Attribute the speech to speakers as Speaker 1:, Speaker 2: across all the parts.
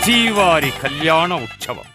Speaker 1: శ్రీవారి కళ్యాణ ఉత్సవం.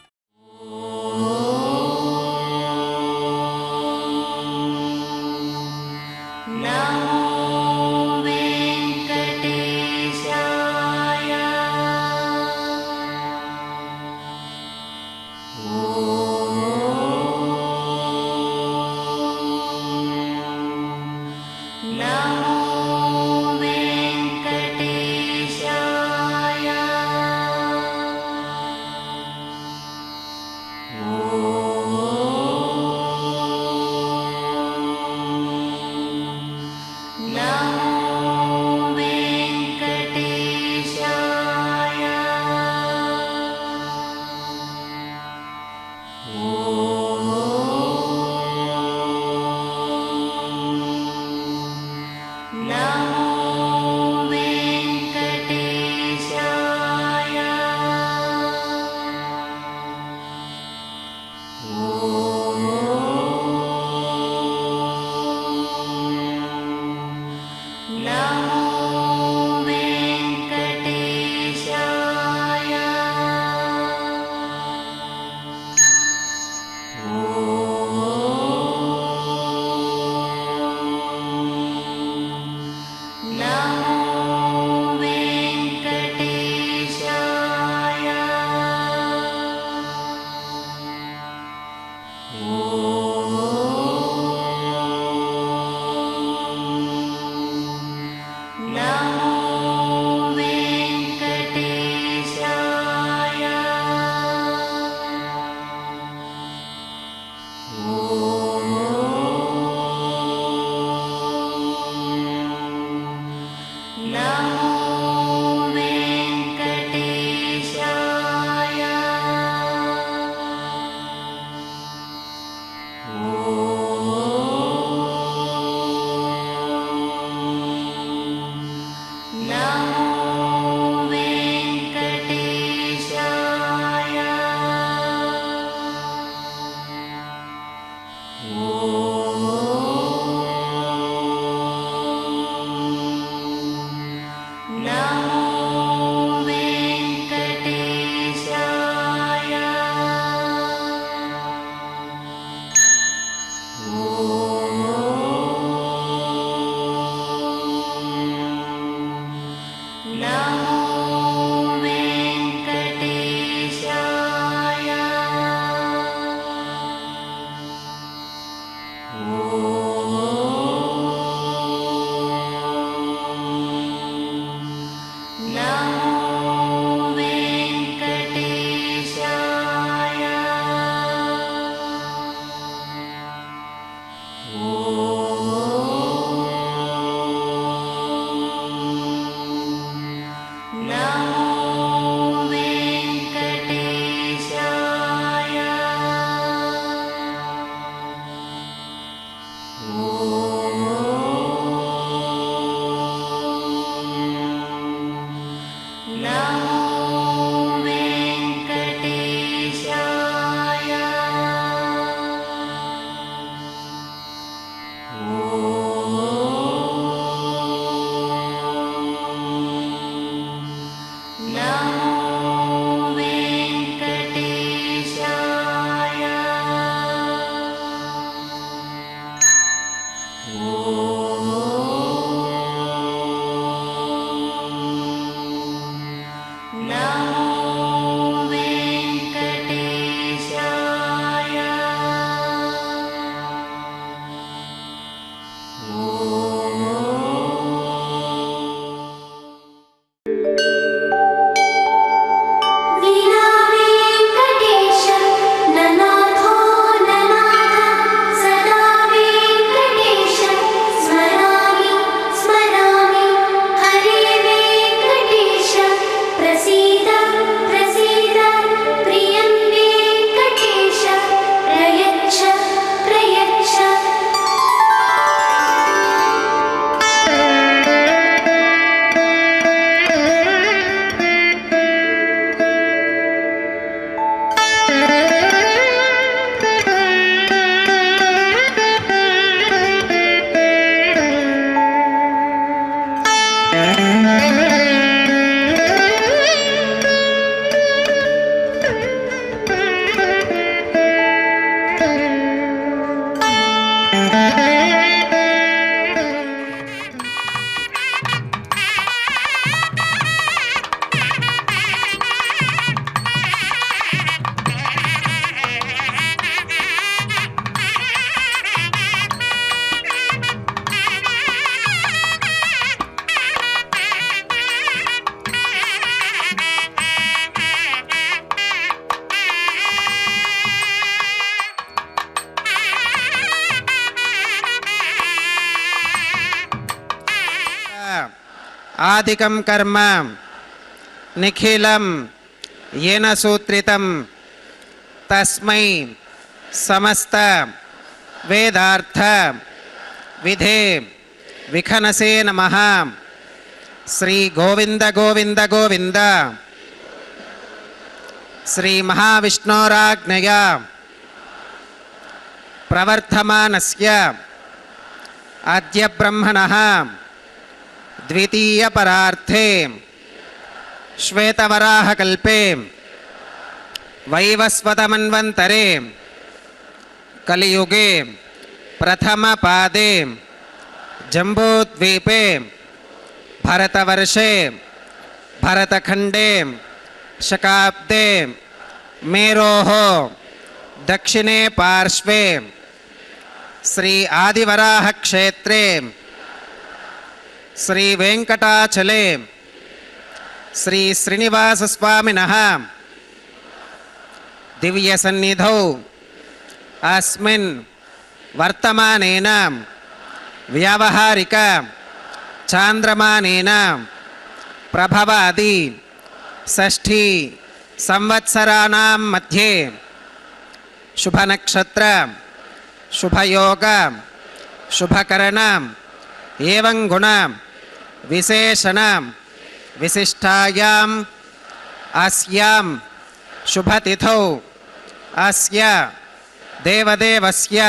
Speaker 2: ఆదికం కర్మ నిఖిలం येन सूत्रितं तस्मै समस्त वेदार्थ विधे विखनसे नमः। श्री गोविंद गोविंद गोविंद श्री महाविष्णोराज्ञया प्रवर्धमानस्य अद्य ब्रह्मणः द्वितीय परार्थे श्वेतवराहकल्पे वैवस्वतमन्वन्तरे कलियुगे प्रथमपादे जम्बूद्वीपे भरतवर्षे भरतखण्डे शकाब्दे मेरोः दक्षिणे पार्श्वे श्री आदिवराहक्षेत्रे श्री वेंकटाचले श्री श्रीनिवासस्वामिनः दिव्यसन्निधौ अस्मिन् वर्तमानेन व्यावहारिक चान्द्रमानेन प्रभवादि षष्ठी संवत्सराणां मध्ये शुभनक्षत्र शुभयोग शुभकरण एवं गुण विशेषण विशिष्टायाम् अस्यां शुभतिथौ अस्य देवदेवस्य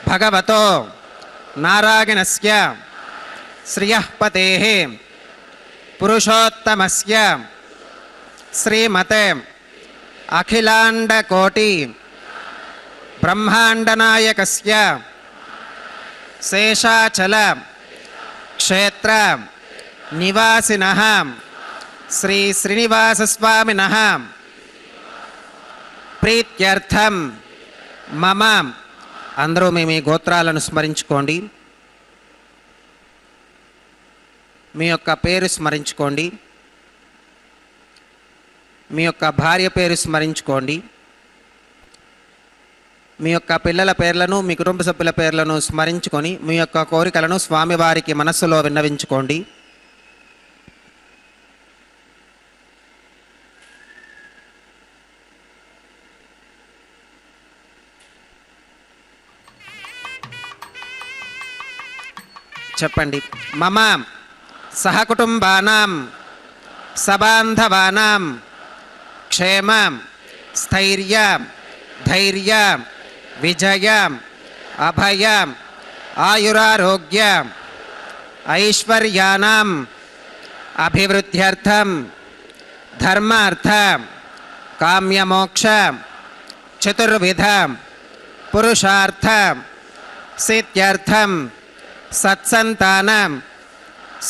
Speaker 2: भगवतो नारायणस्य श्रियः पतेः पुरुषोत्तमस्य श्रीमते अखिलाण्डकोटि ब्रह्माण्डनायकस्य शेषाचल क्षेत्र निवासिनः श्री श्रीनिवासस्वामिनः प्रीत्यर्थं मम అందరూ మీ గోత్రాలను స్మరించుకోండి. మీ యొక్క పేరు స్మరించుకోండి. మీ యొక్క భార్య పేరు స్మరించుకోండి. మీ యొక్క పిల్లల పేర్లను మీ కుటుంబ సభ్యుల పేర్లను స్మరించుకొని మీ యొక్క కోరికలను స్వామివారికి మనస్సులో విన్నవించుకోండి. చెప్పండి. మమ సహకుటుంబానాం సబాంధవానాం క్షేమ స్థైర్య ధైర్య విజయ అభయ ఆయురారోగ్య ఐశ్వర్యానాం అభివృద్ధ్యర్థం ధర్మార్థ కామ్యమోక్ష చతుర్విధ పురుషార్థ సిద్ధ్యర్థం సత్సంతానం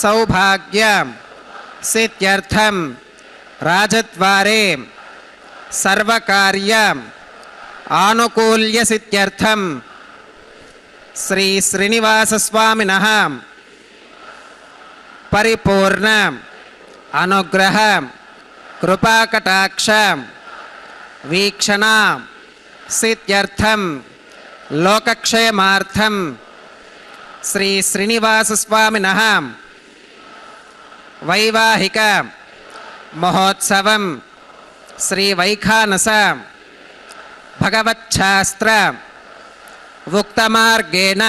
Speaker 2: సౌభాగ్య సిద్ధ్యర్థం రాజద్వారే సర్వకార్య ఆనుకూల్య సిద్ధ్యర్థం శ్రీ శ్రీనివాసస్వామినః పరిపూర్ణ అనుగ్రహ కృపాకటాక్ష వీక్షణ సిద్ధ్యర్థం లోకక్షేమార్థం శ్రీ శ్రీనివాసస్వామినః వైవాహిక మహోత్సవం శ్రీ వైఖానస భగవచ్ఛాస్త్ర ఉక్తమార్గేణ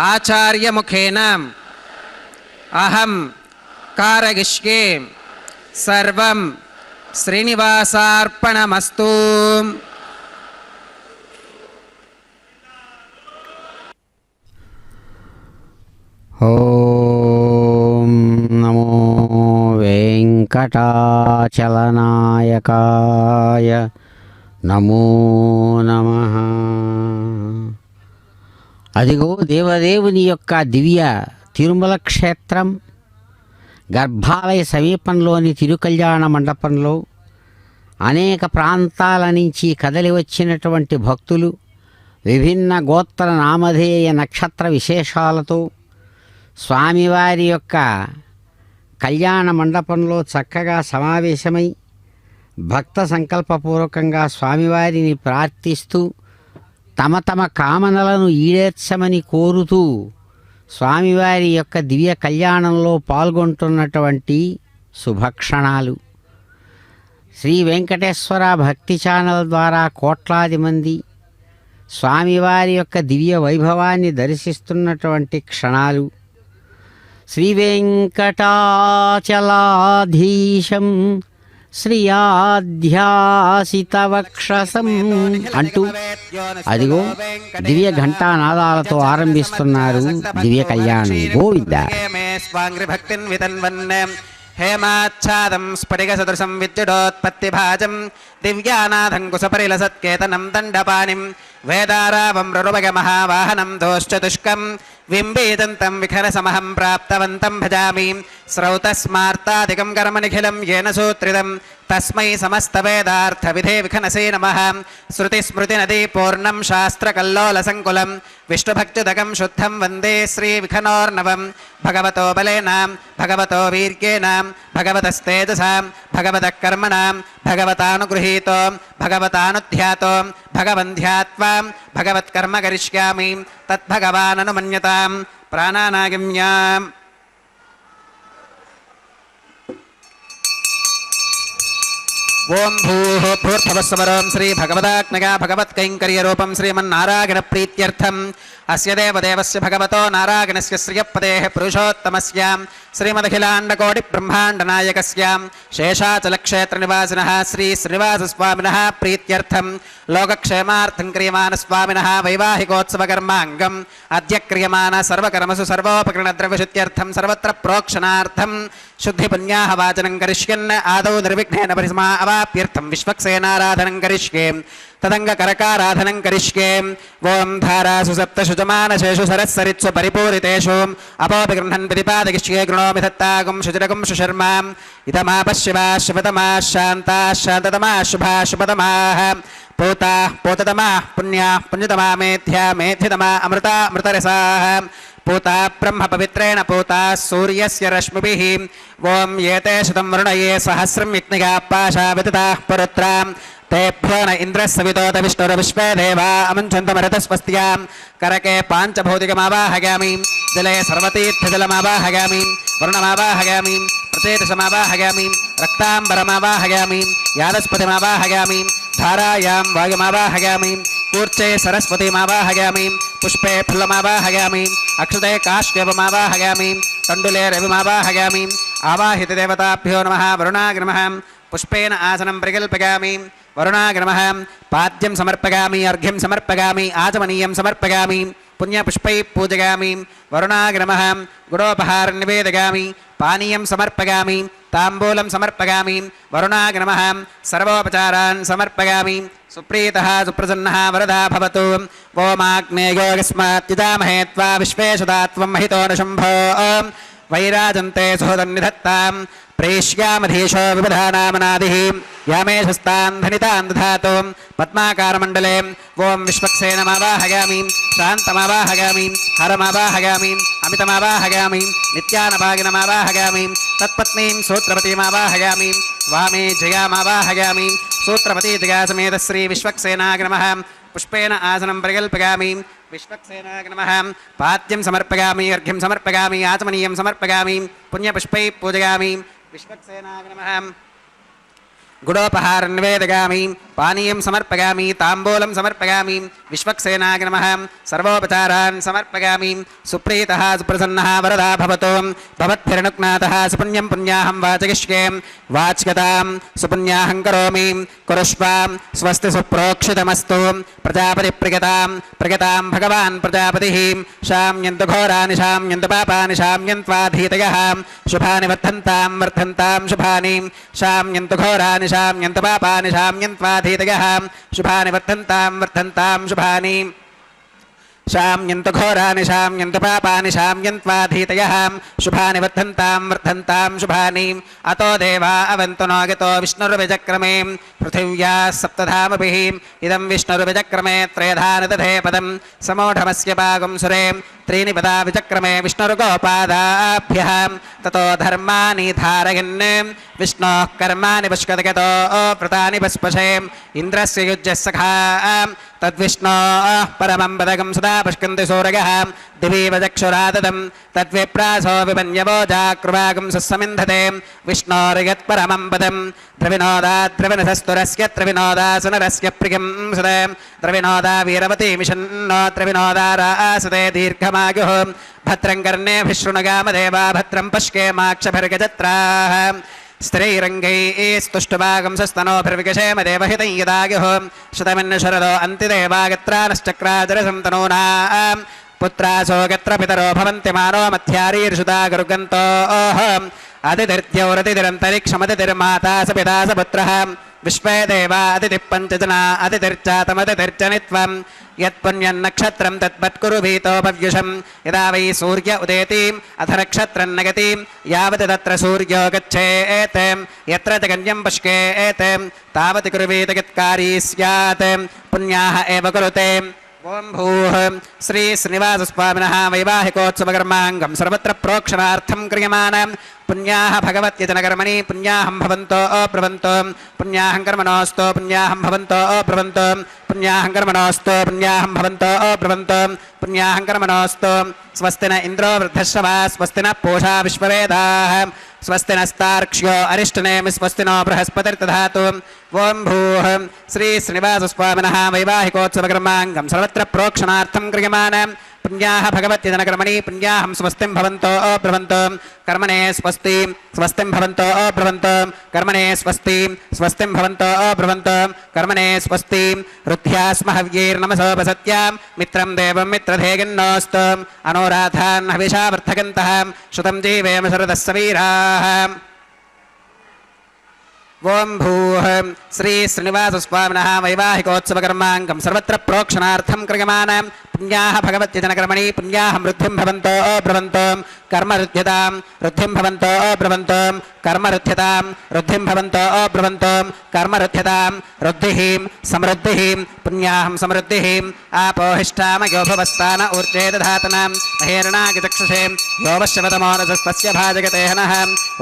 Speaker 2: ఆచార్యముఖేన అహం కారయిష్యే సర్వం శ్రీనివాసార్పణమస్తు.
Speaker 3: ఓం నమో వెంకటాచలనాయకాయ నమో నమః. అదిగో దేవదేవుని యొక్క దివ్య తిరుమల క్షేత్రం గర్భాలయ సమీపంలోని తిరుకల్యాణ మండపంలో అనేక ప్రాంతాల నుంచి కదలి వచ్చినటువంటి భక్తులు విభిన్న గోత్ర నామధేయ నక్షత్ర విశేషాలతో స్వామివారి యొక్క కళ్యాణ మండపంలో చక్కగా సమావేశమై భక్త సంకల్పపూర్వకంగా స్వామివారిని ప్రార్థిస్తూ తమ తమ కామనలను ఈడేర్చమని కోరుతూ స్వామివారి యొక్క దివ్య కళ్యాణంలో పాల్గొంటున్నటువంటి శుభక్షణాలు. శ్రీ వెంకటేశ్వర భక్తి ఛానల్ ద్వారా కోట్లాది మంది స్వామివారి యొక్క దివ్య వైభవాన్ని దర్శిస్తున్నటువంటి క్షణాలు. శ్రీ వెంకటాచలాధీశం శ్రీయాధ్యాసితవక్షసం అంటూ అదిగో దివ్య ఘంటానాదాలతో ఆరంభిస్తున్నారు దివ్య కళ్యాణం. గోవింద.
Speaker 2: హేమాచ్ఛాదం స్ఫటికసదృశం విద్యుడోత్పత్తిభాజం దివ్యానాథం కుశపరిలసత్కేతనం దండపాణిం వేదారావం రురువగ మహావాహనం దోశ్చతుష్కం వింబీదంతం విఖరసమహం ప్రాప్తవంతం భజామి స్రౌతస్మార్తాదికం కర్మనిఖిలం येन సూత్రితం తస్మై సమస్తవేదార్థవిధే విఖనసే నమః. శృతిస్మృతినదీ పూర్ణం శాస్త్రకల్లోలసంకులం విష్ణుభక్త్యుదకం శుద్ధం వందే శ్రీవిఖనోర్నవం. భగవతో బలేన భగవతో వీర్యేణ భగవతస్తేజసా భగవతః కర్మణా భగవతానుగృహీతో భగవతానుధ్యాతో భగవంధ్యాత్వా భగవత్కర్మ కరిష్యామి తద్భగవాననుమన్యతాం. ప్రాణానాగిమ్యాం. ఓం భూః భూర్భువస్సువరోం శ్రీ భగవదాత్మగా భగవత్కైంకర్యరూపం శ్రీమన్నారాయణ ప్రీత్యర్థం అస్య దేవదేవస్య భగవతో నారాయణస్య శ్రియపదేః పురుషోత్తమస్య శ్రీమదఖిలాండకోటి బ్రహ్మాండనాయకస్య శేషాచలక్షేత్రనివాసినః శ్రీ శ్రీనివాసస్వామినः ప్రీత్యర్థం లోకక్షేమార్థం క్రియమాణ స్వామినः వైవాహికోత్సవకర్మాంగం అద్య క్రియమాణ సర్వకర్మసు సర్వోపకరణద్రవ్యశుద్ధ్యర్థం సర్వత్ర ప్రోక్షణార్థం శుద్ధిపుణ్యాహ వాచనం కరిష్యన్ ఆదౌ నిర్విఘ్నేన పరిసమా అవాప్యర్థం విశ్వక్సేనారాధనం కరిష్యే తదంగకరకారాధనం కరిష్యే. ఓం ధారాసు సప్తశుజమానశేషు సరస్సరిత్సు పరిపూరితేషు అపోపి గృహన్ ప్రతిపాదకిష్యే గృణోమి దత్తాగుం శుచిరగుం సుశర్మాం ఇదమాపశివా శివతమా శాంతా శాంతతమా శుభా శుభతమాః పూతా పూతతమా పుణ్యా పుణ్యతమా మేధ్యా మేధ్యతమా అమృతా అమృతరసాః పూతా బ్రహ్మ పవిత్రేణ పూతా సూర్యస్య రశ్మిభిః. ఓం ఏతే శతం వరుణయే సహస్రం యజ్ఞగా పాశా వితతాః పురుత్రాం తేభ్యో న ఇంద్రస్సవితోత విష్ణుర్విశ్వే దేవా అమంచంతమరతస్వస్త్యాం. కరకే పాంచభౌతికమావాహయామి జలే సర్వతీర్థజలమావాహయామి వరుణమావాహయామి ప్రచేతసమావాహయామి రక్తాంబరమావాహయామి యాదస్పతిమావాహయామి ధారాయాం వాయుమావాహయామి కూర్చే సరస్వతిమావాహయామి పుష్పే ఫుల్లమావాహయామి అక్షతే కాశ్యపమావాహయామి తండులే రవిమావాహయామి. ఆవాహిత దేవతాభ్యో నమః. వరుణాయ నమః. పుష్పేన ఆసనం ప్రకల్పయామి. వరుణాయ నమః. పాద్యం సమర్పయామి అర్ఘ్యం సమర్పయామి ఆచమనీయం సమర్పయామి పుణ్యపుష్పై పూజయామి. వరుణాయ నమః. గుడోపహారం నివేదయామి పానీయం సమర్పయామి తాంబూలం సమర్పయామి. వరుణాయ నమః. సర్వోపచారాన్ సమర్పయామి. సుప్రీతః సుప్రసన్నః వరదా భవతు. ఓమాగ్నేయోగస్మాత్ యజామహే త్వా విశ్వేశదాత్వం మహితో నశంభో వైరాజంతే సుహృదన్నిధత్తాం ప్రేష్యామధీశో విబధానామనాదిః యామేషస్తాన్ ధనితాన్ దధాతు. పద్మాకారమండలే ఓం విశ్వక్సేనమావాహయామి శాంతమావాహయామి హరమావాహయామి అమితమావాహయామి నిత్యానపాగినమావాహయామి తత్పత్నీం సూత్రపతిమావాహయామి వామే జయామావాహయామి. సూత్రపతి జయా సమేత శ్రీ విశ్వక్సేనాయ నమః. పుష్పేన ఆసనం ప్రకల్పయామి. విశ్వక్సేనాయ నమః. పాద్యం సమర్పయామి అర్ఘ్యం సమర్పయామి ఆచమనీయం సమర్పయామి పుణ్యపుష్పై పూజయామి. విశ్వక్సేనాయ నమః. గుడోపహారం నివేదయామి పానీయం సమర్పయామి తాంబూలం సమర్పయామి. విశ్వక్సేనాయ నమః. సర్వోపచారాన్ సమర్పయామి. సుప్రీతః సుప్రసన్నః వరదా భవతు. భవద్భిరనుజ్ఞాతః సుపుణ్యం పుణ్యాహం వాచయిష్యే. వాచ్యతాం సుపుణ్యాహం కరోమి. కురుష్వ స్వస్తి సుప్రోక్షితమస్తు. ప్రజాపతి ప్రియతాం ప్రియతాం భగవాన్ ప్రజాపతిః. శామ్యంతు ఘోరాని శామ్యంతు పాపాని శామ్యంత్వాధీతయః. శుభాని వర్ధంతాం వర్ధంతాం శుభాని. శామ్యంతు ఘోరాని శామ్యంతు పాపాని శామ్యంత్వాధీతయః. శుభాని వర్ధంతాం వర్ధంతాం శుభాని. శామ్యంతు ఘోరాని శామ్యంతు పాపాని శామ్యంత్వాధీతయః. శుభాని వర్ధంతాం వర్ధంతాం శుభాని. అతో దేవా అవంతు నోగతో విష్ణుర్విచక్రమే పృథివ్యా సప్తధామభిః. ఇదం విష్ణుర్విచక్రమే త్రయధాని దధే పదం సమూఢమస్య పాగం సురే. त्रीणि पदा विचक्रमे विष्णुर्गोपादाभ्यः. ततो धर्माणि धारयन् विष्णोः कर्माणि पुष्कदगतो व्रतानि पस्पशे. इन्द्रस्य युज्यः सखा तद्विष्णोः परमं पदकं सदा पुष्कन्ति सूरयः दिवीव चक्षुराददं तद्विप्रासो विपन्यवो जाकृवागं सस्समिन्धते विष्णोर्यत्परमं पदं द्रविनोदाद्रविनसस्तुरस्य त्रिविनोदासुनरस्य प्रियं सदे द्रविनोदा वीरवती मिषन्नो त्रिविनोदा रासते दीर्घमायुः भद्रं कर्णेभिः शृणुगामदेवा भद्रं पश्येमाक्षभिर्गजत्राः स्त्रीरङ्गैस्तुष्टुभागं सस्तनोभिर्विकशेम देवहितं यदायुः शतमिन्न शरदो अन्तिदेवागत्रानश्चक्राजरसं तनूनां पुत्रासो गत्र पितरो भवन्ति मानो मध्यारीर्षुता गुरुगन्तोः अतिथिर्द्यौरतिथिरन्तरिक्षमतिथिर्माता स पिता स पुत्रः विश्वे देवा अतिथिः पञ्चजना अतिथिर्चातमतिथिर्जनित्वं यत्पुण्यन्नक्षत्रं तद्वत्कुरु भीतोपव्युषं यदा वै सूर्य उदेतिम् अथ नक्षत्रं नगतिं यावत् तत्र सूर्यो गच्छेत् यत्र च गण्यं पश्येत् तावत् कुर्वीत यत्कारी स्यात् पुण्याः एव कुरुते ओं भूः श्री श्रीनिवासस्वामिनः वैवाहिकोत्सवकर्माङ्गं सर्वत्र प्रोक्षणार्थं क्रियमाणं पुण्याः भगवत्यजनकर्मणि पुण्याहं भवन्तो अब्रवन्तो पुण्याहं कर्मणोऽस्तु पुण्याहं भवन्तो अब्रवन्तो पुण्याहं कर्मणोऽस्तु पुण्याहं भवन्तो अब्रवन्तो पुण्याहं कर्मणोऽस्तु स्वस्ति न इन्द्रो वृद्धश्रवा स्वस्ति न पूषा विश्ववेदाः स्वस्ति नस्तार्क्ष्यो अरिष्टनेमि स्वस्ति नो बृहस्पतिर्दधातु ओं भूः श्री श्रीनिवासस्वामिनः वैवाहिकोत्सवकर्माङ्गं सर्वत्र प्रोक्षणार्थं क्रियमाणं पुण्याः भगवत्यजनकर्मणि पुण्याहं स्वस्तिं भवन्तो अब्रवन्तो कर्मणे स्वस्ति स्वस्तिं भवन्तो अब्रवन्तो कर्मणे स्वस्ति स्वस्तिं भवन्तो अब्रवन्तो कर्मणे स्वस्ति रुद्ध्यास्म हव्यैर्नमसोपसत्यां मित्रं देवं मित्रधेगिन्नोऽस्तु अनोराधान् हविषा वर्धकन्तः श्रुतं जीवेम शरदः सवीराः ओं भूः श्री श्रीनिवासस्वामिनः वैवाहिकोत्सवकर्माङ्गं सर्वत्र प्रोक्षणार्थं क्रियमाणं पुण्याः भगवत्यजनकर्मणि पुण्याहं वृद्धिं भवन्तो अब्रवन्तो कर्मरुध्यतां वृद्धिं भवन्तो अब्रवन्तो कर्मरुध्यतां वृद्धिं भवन्तो अब्रवन्तो कर्मरुध्यतां वृद्धिः समृद्धिः पुण्याहं समृद्धिः आपोहिष्ठामयो भवस्तान ऊर्जे दधातनां महेरणागिचक्षुषे यो वश्यवतमोनसस्तस्य भाजगते हनः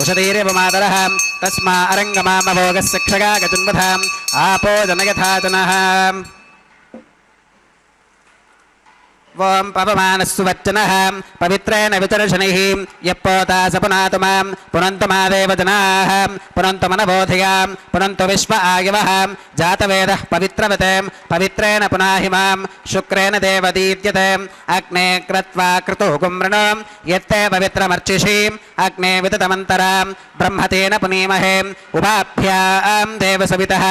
Speaker 2: उषधीरिवमादरः तस्मा अरङ्गमामभोगस्य क्षगा गजुन्वधाम् आपो जनयथा जनः ओं पवमानस्सु वच्चनः पवित्रेण विचर्षणैः यप्पोता स पुनातु मां पुनन्तु मादेव जनाः पुनन्तु मनबोधियां पुनन्तु विश्व आयवः जातवेदः पवित्रवते पवित्रेण पुनाहि मां शुक्रेण देवदीद्यते अग्ने कृत्वा क्रतुः कुम्रणो यत्ते पवित्रमर्चिषीम् अग्ने विततमन्तरां ब्रह्मतेन पुनीमहे उभाभ्यां देवसवितः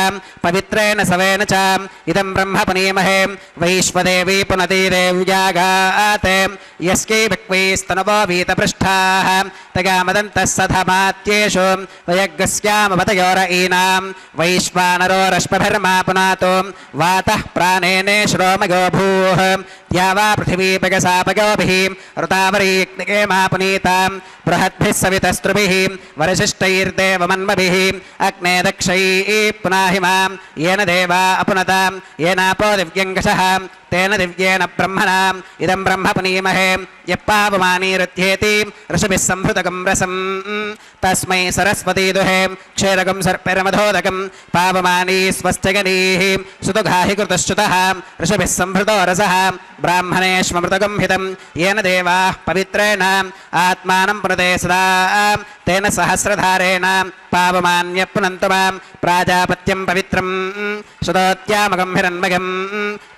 Speaker 2: पवित्रेण सवेन च इदं ब्रह्म पुनीमहे वैश्वदेवी पुनतीदेव्यागाते यस्कै भक्वैस्तनवो वीतपृष्ठाः तगामदन्तः सधमात्येषु वयग्स्यामवतयोर ईनां वैश्वानरो रश्मभिर्मा पुनातो वातः प्राणेने श्रोमयो भूः या वा पृथिवी पगसापयोभिः ऋतावरीग्निके मा पुनीतां बृहद्भिः सवितस्त्रुभिः वरशिष्टैर्देवमन्मभिः अग्ने दक्षैः पुनाहि मां येन देवा अपुनतां येनापो दिव्यङ्कषः तेन दिव्येन ब्रह्मणाम् इदं ब्रह्म पुनीमहे यप्पावमानीरुध्येति ऋषभिः संहृतकं रसं तस्मै सरस्वती दुहे क्षीरकं सर्पिरमधोदकं पावमानी स्वस्त्यगनीः सुतुघाहि कृतश्च्युतः ऋषभिः संहृतो रसः ब्राह्मणेष्वमृतकं हितं येन देवाः पवित्रेण आत्मानं पुनते सदा तेन सहस्रधारेण पावमान्य पुनन्तु मां प्राजापत्यं पवित्रं सुदोत्यामगं हिरण्मयं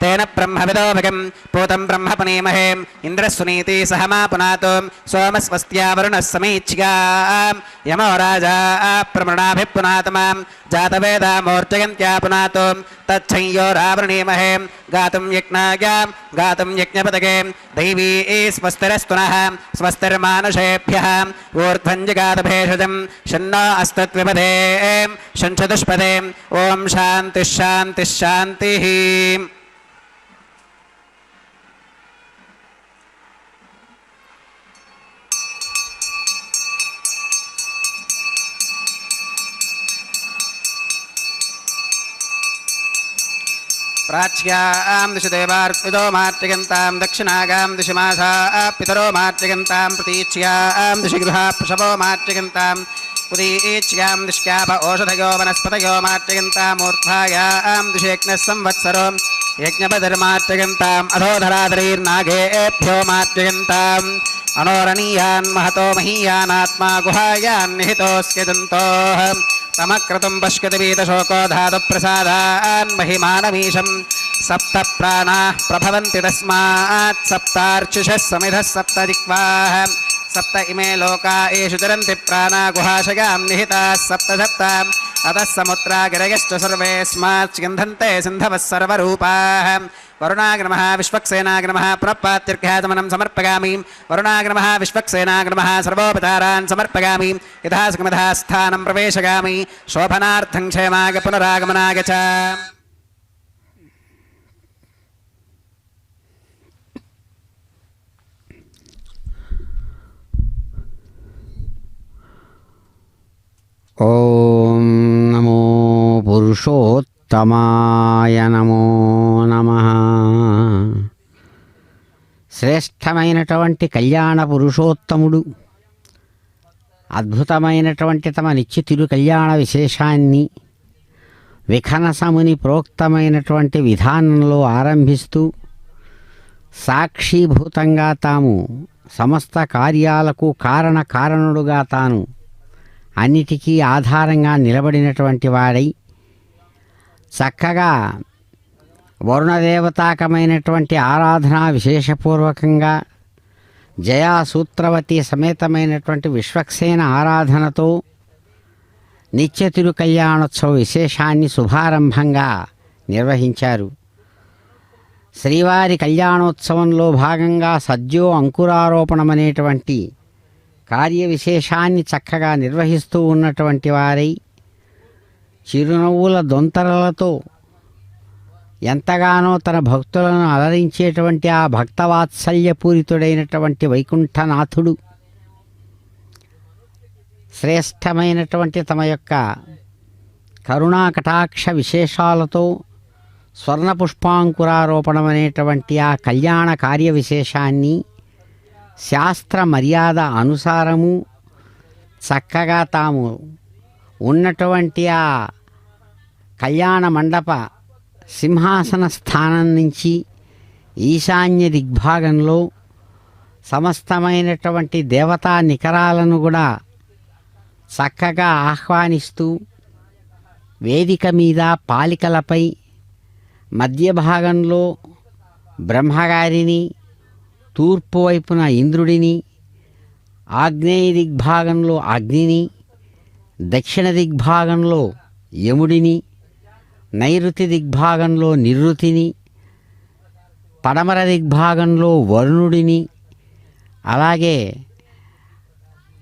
Speaker 2: तेन ब्रह्मविदोभगं पूतं ब्रह्म पुनीमहे इन्द्रस्सुनीति सह मा पुनातु सोमस्वस्त्या वरुणः समीच्यां यमो राजा प्रमृणाभिः पुनातु मां जातवेदामूर्जयन्त्या पुनातु तच्छंयो रावृणीमहे गातुं यज्ञायां गातुं यज्ञपदके दैवी स्वस्तिरस्तु नः स्वस्तिर्मानुषेभ्यः ऊर्ध्वञ्जिगातभेषजं शन्नो अस्तत्विपदे शंसदुष्पदे ओं शान्तिः शान्तिः शान्तिः प्राच्यां दिशि देवार्पितो मातृगन्तां दक्षिणागां दिशि मासाः पितरो मातृगन्तां प्रतीच्यां दिशि गृहा पशवो मातृगन्तां उदीच्यां दिश्याप ओषधयो वनस्पतयो मातृगन्तामूर्ध्वायां दिशि यज्ञः संवत्सरो యజ్ఞపతిర్మార్జయంతాం అధోధరాధరైర్నాగేభ్యో మార్జయంతాం అనోరణీయాన్ మహతో మహీయానాత్మా గుహాయాన్ నిహితోస్యజంతోః తమక్రతుం పశ్యతి వీతశోకో ధాతు ప్రసాదాన్ మహిమానమీశం సప్త ప్రాణాః ప్రభవంతి తస్మాత్ సప్తార్చిషः సమిధः సప్త జిహ్వాः సప్త ఇమే లోకా ఏషు చరంతి ప్రాణా గుహాశయాం నిహితాः సప్త సప్త అతः సముద్రా గిరయశ్చ సర్వేస్మాత్ స్కంధంతే సింధవः సర్వరూపాः వరుణాయ నమః విశ్వక్సేనాయ నమః పునఃపాత్యుర్ఘ్యాచమనం సమర్పయామి వరుణాయ నమః విశ్వక్సేనాయ నమః సర్వోపచారాన్ సమర్పయామి యథాసుఖమథా స్థానం ప్రవేశయామి శోభనార్థం క్షేమాయ పునరాగమనాయ చ.
Speaker 3: ఓం నమో పురుషోత్తమాయ నమో నమః. శ్రేష్టమైనటువంటి కళ్యాణ పురుషోత్తముడు అద్భుతమైనటువంటి తమ నిత్య తిరు కళ్యాణ విశేషాన్ని విఖనసముని ప్రోక్తమైనటువంటి విధానంలో ఆరంభిస్తూ సాక్షీభూతంగా తాము సమస్త కార్యాలకు కారణుడుగా తాను అన్నిటికీ ఆధారంగా నిలబడినటువంటి వాడై చక్కగా వరుణదేవతాకమైనటువంటి ఆరాధన విశేషపూర్వకంగా జయాసూత్రవతి సమేతమైనటువంటి విశ్వక్సేన ఆరాధనతో నిత్య తిరు కళ్యాణోత్సవ విశేషాన్ని శుభారంభంగా నిర్వహించారు. శ్రీవారి కళ్యాణోత్సవంలో భాగంగా సద్యో అంకురారోపణమనేటువంటి కార్య విశేషాన్ని చక్కగా నిర్వహిస్తూ ఉన్నటువంటి వారై చిరునవ్వుల దొంతరలతో ఎంతగానో తన భక్తులను అలరించేటువంటి ఆ భక్తవాత్సల్యపూరితుడైనటువంటి వైకుంఠనాథుడు శ్రేష్టమైనటువంటి తమ యొక్క కరుణా కటాక్ష విశేషాలతో స్వర్ణపుష్పాంకురారోపణం అనేటువంటి ఆ కళ్యాణ కార్య విశేషాన్ని శాస్త్ర మర్యాద అనుసారము చక్కగా తాము ఉన్నటువంటి ఆ కళ్యాణ మండప సింహాసన స్థానం నుంచి ఈశాన్య దిగ్భాగంలో సమస్తమైనటువంటి దేవతా నికరాలను కూడా చక్కగా ఆహ్వానిస్తూ వేదిక మీద పాలికలపై మధ్య భాగంలో బ్రహ్మగారిని, తూర్పు వైపున ఇంద్రుడిని, ఆగ్నేయ దిగ్భాగంలో అగ్నిని, దక్షిణ దిగ్భాగంలో యముడిని, నైరుతి దిగ్భాగంలో నిరుతిని, పడమర దిగ్భాగంలో వరుణుడిని, అలాగే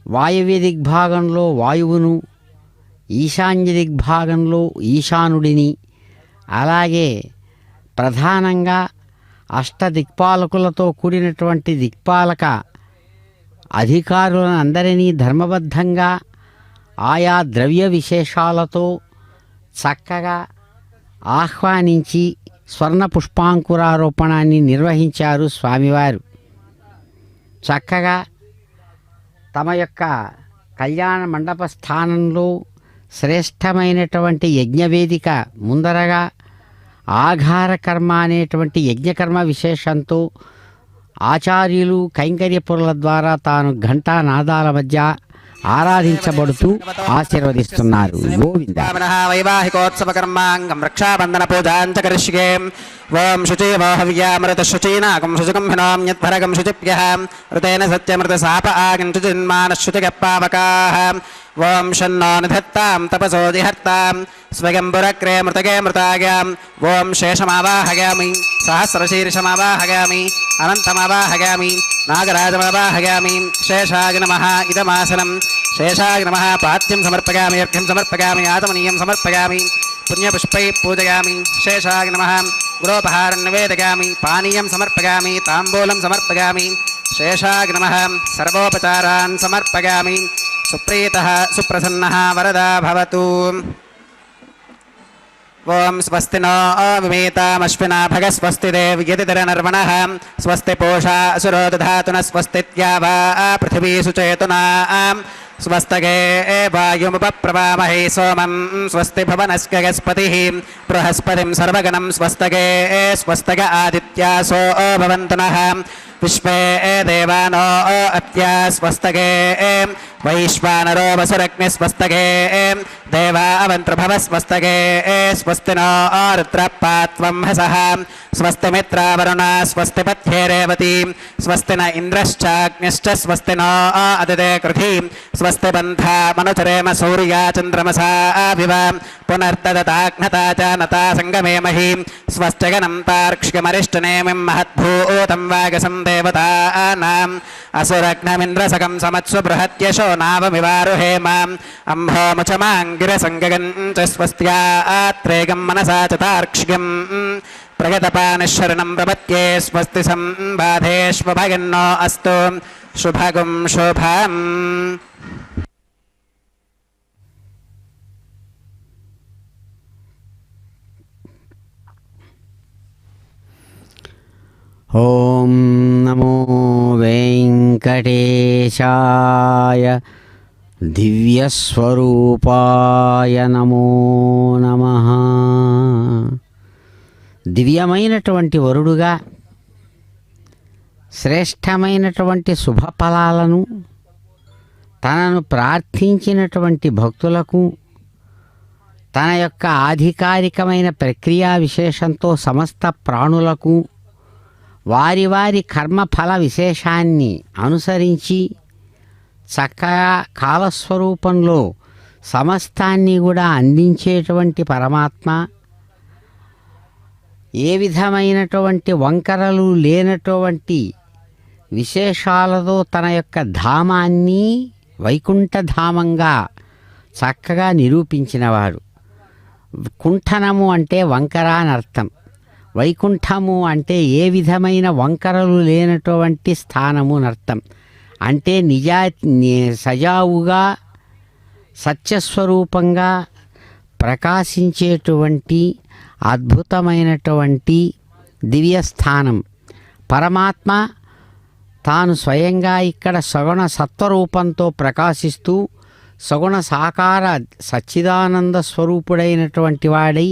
Speaker 3: వాయవ్య దిగ్భాగంలో వాయువును, ఈశాన్య దిగ్భాగంలో ఈశానుడిని, అలాగే ప్రధానంగా అష్టదిక్పాలకులతో కూడినటువంటి దిక్పాలక అధికారులను అందరినీ ధర్మబద్ధంగా ఆయా ద్రవ్య విశేషాలతో చక్కగా ఆహ్వానించి స్వర్ణ పుష్పాంకురారోపణాన్ని నిర్వహించారు స్వామివారు. చక్కగా తమ యొక్క కళ్యాణ మండప స్థానంలో శ్రేష్టమైనటువంటి యజ్ఞవేదిక ముందరగా ఆఘార కర్మ అనేటువంటి యజ్ఞకర్మ విశేషంతో ఆచార్యులు కైంకర్యపురుల ద్వారా తాను ఘంటానాదాల మధ్య ఆరాధించబడుతూ ఆశీర్వదిస్తున్నారు. గోవింద.
Speaker 2: వైవాహికోత్సవకర్మాంగం రక్షాబంధన పూజాంచ కరిష్యే. ఓం శుచీవో హవ్యామృత శుచీనాకం శుచికం హినోమ్యద్భరగం శుచిభ్యః ఋతేన సత్యమృత సాప ఆగం శుచిన్మాన శుచిగప్పావకాః. ఓం షన్నో నిధత్తాం తపసో దిహర్తాం స్వయంబురక్రే మృతగే మృతాగాం. ఓం శేషమావాహయామి, సహస్రశీర్షమావాహయామి, అనంతమావాహయామి, నాగరాజమావాహయామి. శేషాయ నమః ఇదమాసనం. శేషాయ నమః పాత్యం సమర్పయామి, అర్ఘ్యం సమర్పయామి, ఆచమనీయం సమర్పయామి, పుణ్యపుష్పై పూజయామి. శేషాయ నమః గురోపహారం నివేదయామి, పానీయం సమర్పయామి, తాంబూలం సమర్పయామి. శేషాయ నమః సర్వోపచారాన్ సమర్పయామి. సుప్రీతః సుప్రసన్నః వరదా భవతు. ఓం స్వస్తి నో విమేతామశ్వినా భగ స్వస్తి దేవ్యతిరనర్వణః స్వస్తి పూషా అసురో దధాతు న స్వస్తిత్యావా పృథివీ సుచేతునా స్వస్తగే వాయుముపప్రవామహే సోమం స్వస్తి భవనస్కగస్పతిః బృహస్పతిం సర్వగణం స్వస్తగే స్వస్తగ ఆదిత్యాసో భవంతు నః విశ్వే దేవానో అత్యా స్వస్తగే వైశ్వానరో వసురగ్ని స్వస్తగే దేవా అవంతృభవ స్వస్తగే స్వస్తి నో రుద్రపాత్వం హసః స్వస్తి మిత్రావరుణ స్వస్తి పథ్యే రేవతి స్వస్తి న ఇంద్రశ్చాగ్నిశ్చ స్వస్తి నో అదితే కృధి స్వస్తి బంధా మనుచరేమ సూర్యా చంద్రమసాభివ పునర్దదతాఘ్నతా చ నతా సంగమేమహి స్వస్తిగణం తార్క్ష్యమరిష్టనేమిం మహద్భూతం వాగసం దేవతానాం అసురగ్నమింద్రసకం సమత్సు బృహత్యశో నావమివారుహేమ అంభోముచమాంగిరసంగగం చ స్వస్త్యాత్రేగం మనసా చ తార్క్ష్యం ప్రగతపానశరణం ప్రపత్యే స్వస్తి సంబాధేష్వభగన్నో అస్తు శుభగం శుభం.
Speaker 3: ఓం నమో వెంకటేశాయ దివ్యస్వరూపాయ నమో నమః. దివ్యమైనటువంటి వరుడుగా శ్రేష్టమైనటువంటి శుభఫలాలను తనను ప్రార్థించినటువంటి భక్తులకు తన యొక్క ఆధికారికమైన ప్రక్రియా విశేషంతో సమస్త ప్రాణులకు వారి వారి కర్మఫల విశేషాన్ని అనుసరించి చక్కగా కాలస్వరూపంలో సమస్తాన్ని కూడా అందించేటువంటి పరమాత్మ ఏ విధమైనటువంటి వంకరలు లేనటువంటి విశేషాలతో తన యొక్క ధామాన్ని వైకుంఠధామంగా చక్కగా నిరూపించినవాడు. కుంఠనము అంటే వంకర అని అర్థం. వైకుంఠము అంటే ఏ విధమైన వంకరలు లేనటువంటి స్థానము అని అర్థం. అంటే సజావుగా సత్యస్వరూపంగా ప్రకాశించేటువంటి అద్భుతమైనటువంటి దివ్యస్థానం. పరమాత్మ తాను స్వయంగా ఇక్కడ సగుణ సత్వరూపంతో ప్రకాశిస్తూ సగుణ సాకార సచ్చిదానంద స్వరూపుడైనటువంటి వాడై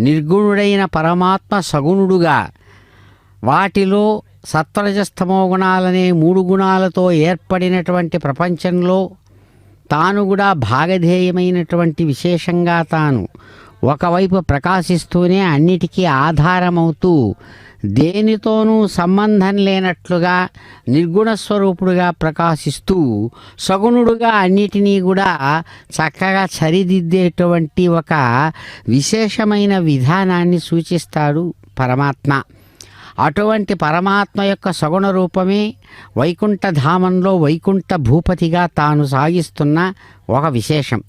Speaker 3: నిర్గుణుడైన పరమాత్మ సగుణుడుగా వాటిలో సత్వరజస్తమో గుణాలనే 3 గుణాలతో ఏర్పడినటువంటి ప్రపంచంలో తాను కూడా భాగధేయమైనటువంటి విశేషంగా తాను ఒకవైపు ప్రకాశిస్తూనే అన్నిటికీ ఆధారమవుతూ దేనితోనూ సంబంధం లేనట్లుగా నిర్గుణ స్వరూపుడుగా ప్రకాశిస్తూ సగుణుడుగా అన్నిటినీ కూడా చక్కగా సరిదిద్దేటువంటి ఒక విశేషమైన విధానాన్ని సూచిస్తాడు పరమాత్మ. అటువంటి పరమాత్మ యొక్క సగుణ రూపమే వైకుంఠధామంలో వైకుంఠ భూపతిగా తాను సాగిస్తున్న ఒక విశేషం.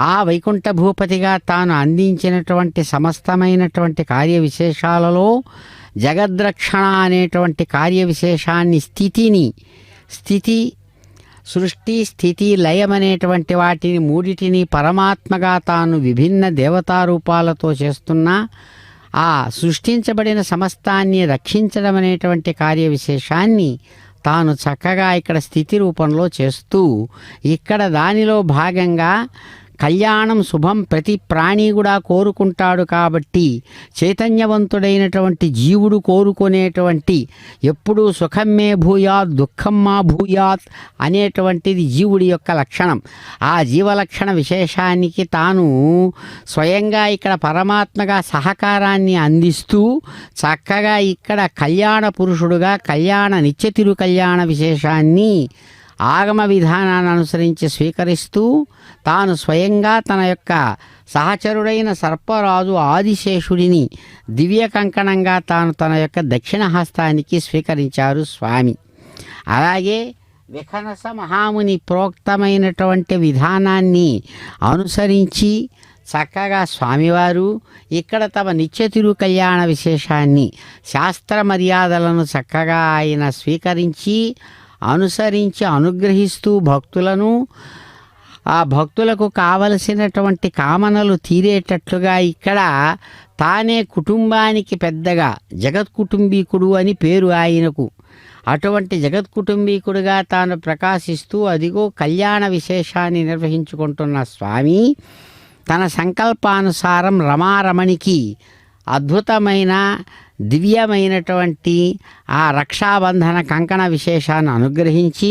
Speaker 3: ఆ వైకుంఠ భూపతిగా తాను అందించినటువంటి సమస్తమైనటువంటి కార్యవిశేషాలలో జగద్రక్షణ అనేటువంటి కార్యవిశేషాన్ని స్థితి సృష్టి స్థితి లయం అనేటువంటి వాటిని మూడిటిని పరమాత్మగా తాను విభిన్న దేవతారూపాలతో చేస్తున్న ఆ సృష్టించబడిన సమస్తాన్ని రక్షించడం అనేటువంటి కార్యవిశేషాన్ని తాను చక్కగా ఇక్కడ స్థితి రూపంలో చేస్తూ ఇక్కడ దానిలో భాగంగా కళ్యాణం శుభం ప్రతి ప్రాణి కూడా కోరుకుంటాడు. కాబట్టి చైతన్యవంతుడైనటువంటి జీవుడు కోరుకునేటువంటి ఎప్పుడూ సుఖమ్మే భూయాత్ దుఃఖం మా భూయాత్ అనేటువంటిది జీవుడి యొక్క లక్షణం. ఆ జీవలక్షణ విశేషానికి తాను స్వయంగా ఇక్కడ పరమాత్మగా సహకారాన్ని అందిస్తూ చక్కగా ఇక్కడ కళ్యాణ పురుషుడుగా కళ్యాణ నిత్యతిరు కళ్యాణ విశేషాన్ని ఆగమ విధానాన్ని అనుసరించి స్వీకరిస్తూ తాను స్వయంగా తన యొక్క సహచరుడైన సర్పరాజు ఆదిశేషుడిని దివ్య కంకణంగా తాను తన యొక్క దక్షిణ హస్తానికి స్వీకరించారు స్వామి. అలాగే విఖనస మహాముని ప్రోక్తమైనటువంటి విధానాన్ని అనుసరించి చక్కగా స్వామివారు ఇక్కడ తమ నిత్యతిరు కళ్యాణ విశేషాన్ని శాస్త్ర మర్యాదలను చక్కగా ఆయన స్వీకరించి అనుసరించి అనుగ్రహిస్తూ భక్తులను ఆ భక్తులకు కావలసినటువంటి కామనలు తీరేటట్లుగా ఇక్కడ తానే కుటుంబానికి పెద్దగా జగత్ కుటుంబీకుడు అని పేరు ఆయనకు. అటువంటి జగత్కుటుంబీకుడిగా తాను ప్రకాశిస్తూ అదిగో కళ్యాణ విశేషాన్ని నిర్వహించుకుంటున్న స్వామి తన సంకల్పానుసారం రమారమణికి అద్భుతమైన దివ్యమైనటువంటి ఆ రక్షాబంధన కంకణ విశేషాన్ని అనుగ్రహించి,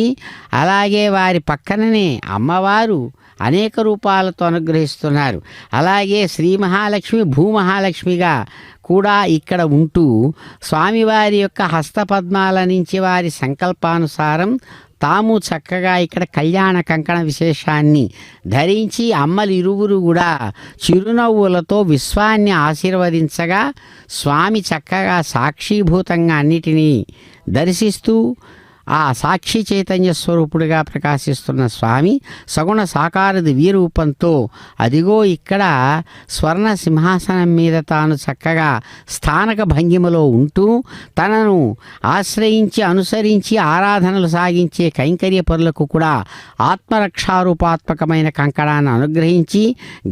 Speaker 3: అలాగే వారి పక్కననే అమ్మవారు అనేక రూపాలతో అనుగ్రహిస్తున్నారు. అలాగే శ్రీ మహాలక్ష్మి భూమహాలక్ష్మిగా కూడా ఇక్కడ ఉంటూ స్వామివారి యొక్క హస్తపద్మాల నుంచి వారి సంకల్పానుసారం తాము చక్కగా ఇక్కడ కళ్యాణ కంకణ విశేషాన్ని ధరించి అమ్మలు ఇరువురు కూడా చిరునవ్వులతో విశ్వాన్ని ఆశీర్వదించగా స్వామి చక్కగా సాక్షీభూతంగా అన్నిటినీ దర్శిస్తూ ఆ సాక్షి చైతన్య స్వరూపుడిగా ప్రకాశిస్తున్న స్వామి సగుణ సాకార దివ్య రూపంతో అదిగో ఇక్కడ స్వర్ణ సింహాసనం మీద తాను చక్కగా స్థానక భంగిమలో ఉంటూ తనను ఆశ్రయించి అనుసరించి ఆరాధనలు సాగించే కైంకర్య పరులకు కూడా ఆత్మరక్షారూపాత్మకమైన కంకణాన్ని అనుగ్రహించి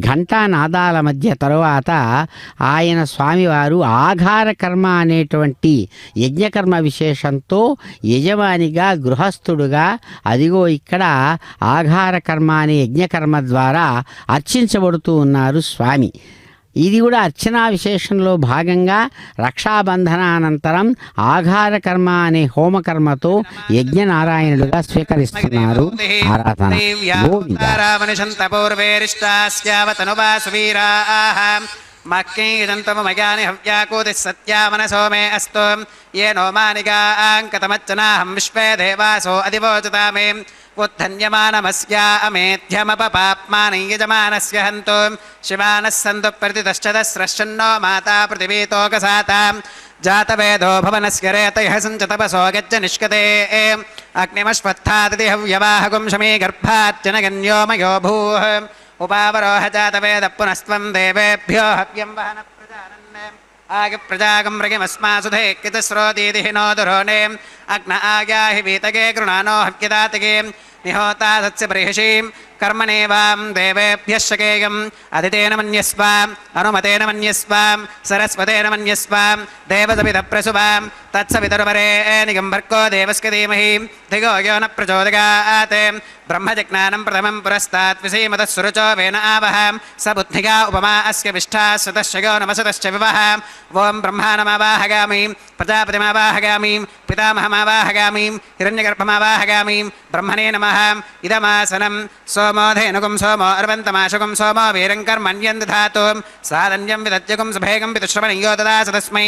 Speaker 3: ఘంటానాదాల మధ్య తరువాత ఆయన స్వామివారు ఆఘార కర్మ అనేటువంటి యజ్ఞకర్మ విశేషంతో యజమానిగా గృహస్థుడుగా అదిగో ఇక్కడ ఆఘార కర్మ అనే యజ్ఞకర్మ ద్వారా అర్చించబడుతూ ఉన్నారు స్వామి. ఇది కూడా అర్చనా విశేషంలో భాగంగా రక్షాబంధన అనంతరం ఆఘార కర్మ అనే హోమకర్మతో యజ్ఞనారాయణుడుగా స్వీకరిస్తున్నారు ఆరాధన.
Speaker 2: మక్కేదంతమయాని హవ్యాకోతి సత్యామనసో మే అస్తు ఏ నోమానికాంకతమచ్చనాహం విశ్వే దేవాసో అధివోచతా మే ఉద్ధన్యమానమస్యా అమేధ్యమపపాప్మాని యజమానస్య హంతు శివానः సంతు ప్రతిదశ్చదస్రశ్చన్నో మాతా పృథివీతోకసాతాం జాతవేదో భవనస్య రేతయః సంచతపసో గచ్చ నిష్కతే అగ్నిమశ్వత్థాదితి హవ్యవాహకుం శమీ గర్భాచ్చనగన్యో మయో భూః ఉపావరోహ జాతవేద పునస్త్వం దేవేభ్యో హవ్యం వహన ప్రజానన్ ఆగి ప్రజాగం మృగిమస్మాసుధే కితస్రోదీది నోదురోణే అగ్న ఆగ్యాహి వీతగే గృణానో హవ్యదాతగే నిహోతా సత్య బృహిషీం కర్మణేవాం దేవేభ్యః శకేయం అదితేన మన్యస్వాం అనుమతేన మన్యస్వాం సరస్వతేన మన్యస్వాం దేవసవిద ప్రసువాం తత్సవితరువరేణిగం భర్గో దేవస్య ధీమహి ధిగో యో న ప్రచోదయాత్ బ్రహ్మజిజ్ఞానం ప్రథమం పురస్తాత్ విసీమతః సురుచో వేన ఆవహాం స బుద్ధిగా ఉపమా అస్య విష్ఠా సుతశ్చయో నమసుతశ్చ వివహాం ఓం బ్రహ్మాణమావాహగామి ప్రజాపతిమావాహగామి పితామహమావాహగామి హిరణ్యగర్భమావాహగామి బ్రహ్మణే నమః ఇదమాసనం సోమోధేనుగుం సోమో అర్వంతమాశుగుం సోమో వీరం కర్మణ్యం దధాతు సాధన్యం విదజ్జగుం సుభేగం పితుశ్రవణీయో దదాస తస్మై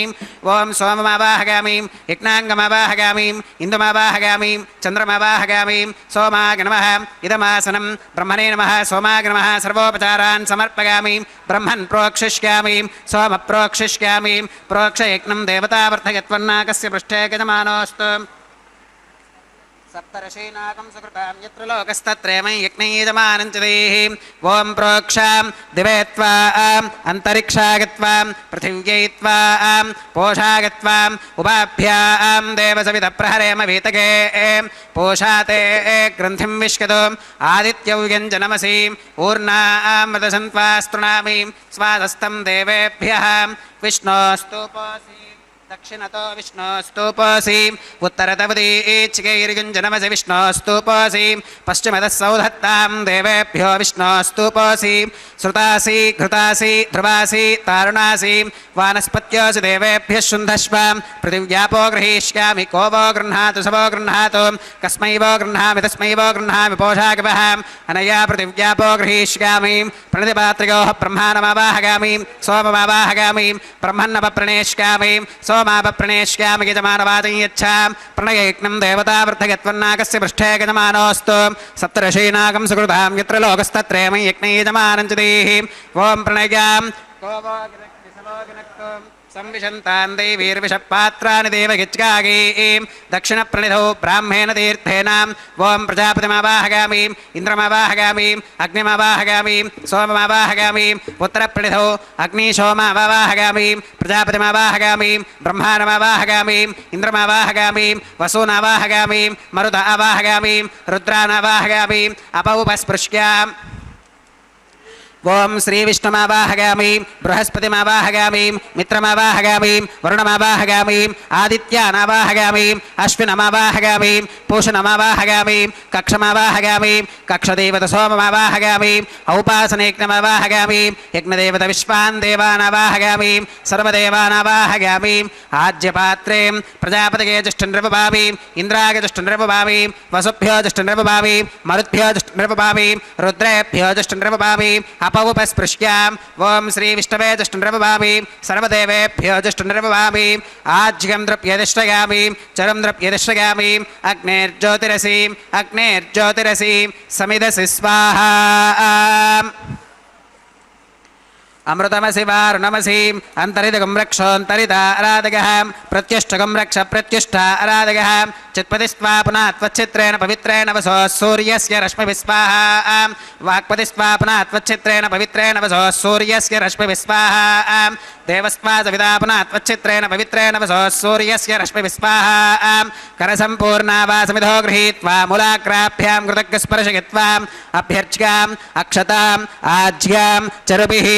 Speaker 2: ఓం సోమమావాహగామి యజ్ఞాంగమావాహగామి ఇందుమావాహగామి చంద్రమావాహగామి సోమాగ నమః ఇదమాసనం బ్రహ్మణే నమః సోమాగ నమః సర్వోపచారాన్ సమర్పయామి బ్రహ్మన్ ప్రోక్షిష్యామి సోమ ప్రోక్షిష్యామి ప్రోక్షయజ్ఞం దేవతావర్ధయత్వన్నాకస్య పృష్ఠే గజమానోస్తు సప్తర్షీనాకం సుకృతాం యత్ర లోకస్తత్రేమై యజ్ఞయజమానంచదేః ఓం ప్రోక్షాం దివేత్వాం అంతరిక్షాగత్వాం పృథివ్యైత్వాం పోషాగత్వాం ఉపాభ్యాం దేవసవిత ప్రహరేమ వీతగే పోషాతే గ్రంథిం విష్కదో ఆదిత్యవ్యంజనమసీం ఊర్ణాం మృతసంత్వాస్తృణామి స్వాదస్తం దేవేభ్యః విష్ణోస్తూపోసి దక్షిణతో విష్ణోస్తూపోసి ఉత్తరతవదీచికైర్యుంజనమసి విష్ణోస్తూపోసి పశ్చిమతః సౌధత్తాం దేవేభ్యో విష్ణోస్తూపోసి శృతాసి ఘృతాసి ధ్రువాసి తారుణాసి వానస్పత్యోసి దేవేభ్యः శుంధశ్వాం పృథివ్యాపో గృహీష్యామి కో వో గృహ్ణాతు సవో గృహ్ణాతు కస్మై వో గృహ్ణామి తస్మై వో గృహ్ణామి పోషాగవః అనయా పృథివ్యాపో గృహీష్యామి ప్రణతిపాత్రయోః బ్రహ్మాణమావాహగామి సోమమావాహగామి బ్రహ్మన్నపప్రణేష్యామి సోమాపప్రణేష్యామి యజమానవాచం యచ్ఛాం ప్రణయయజ్ఞం దేవతావర్ధయత్వన్నాకస్య పృష్ఠే గజమానోస్తు సప్తర్షీనాకం సుకృతాం యత్ర లోకస్తత్రేమై యజ్ఞయజమానంచదేః ఓం ప్రణయాం సంవిశంతాన్ దైవీర్విషపాత్రాని దేవగిచ్ఛాగీం దక్షిణ ప్రణిధౌ బ్రాహ్మేణ తీర్థేన ఓం ప్రజాపతిమావాహగామి ఇంద్రమావాహగామి అగ్నిమావాహగామి సోమమావాహగామి ఉత్తర ప్రణిధౌ అగ్నిశోమావాహగామి ప్రజాపతిమావాహగామి బ్రహ్మాణమావాహగామి ఇంద్రమావాహగామి వసూనావాహగామి మరుత ఆవాహగామి రుద్రానావాహగామి అపౌపస్పృశ్యాం ఓం శ్రీ విష్ణుమావాహగామి బృహస్పతిమావాహగామి మిత్రమావాహగామి వరుణమావాహగామి ఆదిత్యానావాహగామి అశ్వినమావాహగామి పూషణమావాహగామి కక్షమావాహగామి కక్షదేవత సోమమావాహగామి ఔపాసనేజ్ఞమావాహగామి యజ్ఞదేవత విశ్వాన్ దేవానావాహగామి సర్వదేవానావాహగామి ఆజ్యపాత్రే ప్రజాపతిగే జ్యేష్ఠన్రపభామి ఇంద్రాయ జ్యేష్ఠన్రపభామి వసుభ్యో జ్యేష్ఠన్రపభామి మరుద్భ్యో జ్యేష్ఠన్రపభామి రుద్రేభ్యో జ్యేష్ఠన్రపభామి అపవుపస్పృశ్యాం ఓం శ్రీ విష్ణవే జ్యేష్ఠన్రపభామి సర్వదేవేభ్యో జ్యేష్ఠన్రపభామి ఆజ్యం ద్రవ్యదిష్టయామి చరం ద్రవ్యదిష్టయామి అగ్నేర్జ్యోతిరసీం సమిదసి స్వాహా అమృతమసి వారుణమసీం అంతరిదగం రక్షోంతరిత అరాధగః ప్రత్యుష్టగం రక్ష ప్రత్యుష్ట అరాధగః చిత్పతిస్త్వా పునః త్వచ్చిత్రేణ పవిత్రేణ వసో సూర్యస్య రశ్మిభిస్వాహా వాక్పతిస్త్వా పునః త్వచ్చిత్రేణ పవిత్రేణ వసో సూర్యస్య రశ్మిభిస్వాహా దేవస్త్వా సవితా పునః త్వచ్చిత్రేణ పవిత్రేణ వసో సూర్యస్య రశ్మిభిస్వాహా కరసంపూర్ణా వా సమిధో గృహీత్వా మూలాగ్రాభ్యాం కృతజ్ఞస్పర్శయిత్వా అభ్యర్చ్యాం అక్షతాం ఆజ్యాం చరుభిః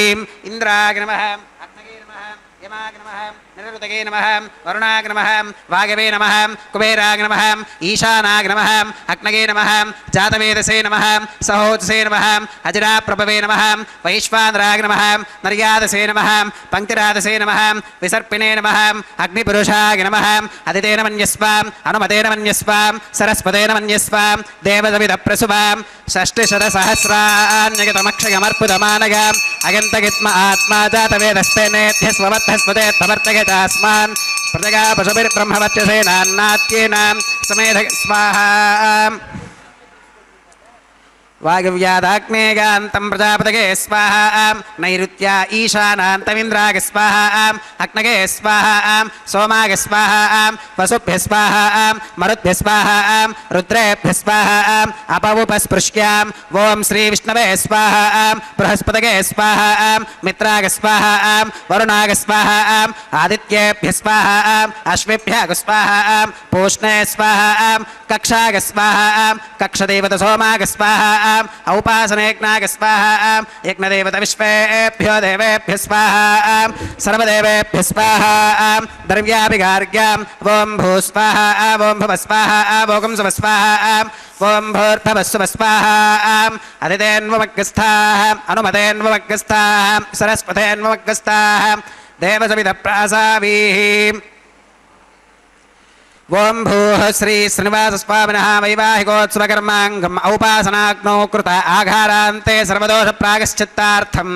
Speaker 2: ఇంద్రాయ నమః అగ్నగే నమః యమాయ నమః నిరుతగే నమః వరుణాయ నమః వాగవే నమః కుబేరాయ నమః ఈశానాయ నమః అగ్నగే నమః జాతవేదసే నమః సహోదసే నమః అజరాప్రభవే నమః వైశ్వానరాయ నమః నర్యాదసే నమః పంక్తిరాదసే నమః విసర్పిణే నమః అగ్నిపురుషాయ నమః అదితేన మన్యస్వాం అనుమతేన మన్యస్వాం సరస్వతేన మన్యస్వాం దేవసవిద ప్రసువాం షష్టిశతసహస్రాన్యగతమక్షయమర్పుదమానగాం అగంతగిత్మ ఆత్మా జాతవేదస్పేనేధ్యస్వవత్తస్పదే తవర్తగ చాస్మాన్ ప్రజగా పశుభిర్బ్రహ్మవత్యసేనాన్నాత్యేనాం సమేధ స్వాహా వాగవ్యాదాగ్నేగాంతం ప్రజాపతగే స్వాహా నైరుత్యా ఈశానాంతమింద్రాగ స్వాహా అగ్నగే స్వాహా సోమాగ స్వాహా వసుభ్య స్వాహా మరుద్భ్య స్వాహా రుద్రేభ్య స్వాహా అపవుపస్పృశ్యాం ఓం శ్రీ విష్ణవే స్వాహా బృహస్పతగే స్వాహా మిత్రాగ స్వాహా వరుణాగ స్వాహా ఆదిత్యేభ్య స్వాహా అశ్విభ్యాగ స్వాహా పూష్ణే స్వాహా కక్షాగ స్వాహా కక్షదేవత సోమాగ స్వాహా ఔపాసనేజ్ఞాగ స్వాహా యజ్ఞదేవత విశ్వేభ్యో దేవేభ్య స్వాహా సర్వదేవేభ్య స్వాహా ద్రవ్యాభిగార్గ్యాం ఓం భూ స్వాహా ఓం భవ స్వాహా ఓం శుభ స్వాహా ఓం భూర్భవస్సువ స్వాహా అదితేన్వమగ్గస్థాః అనుమతేన్వమగ్గస్థాః సరస్వతేన్వమగ్గస్థాః దేవసవిద ప్రాసావీః ఓం భూః శ్రీ శ్రీనివాసస్వామినః వైవాహికోత్సవకర్మాంగం ఔపాసనాగ్నౌ కృత ఆఘారాంతే సర్వదోష ప్రాగశ్చిత్తార్థం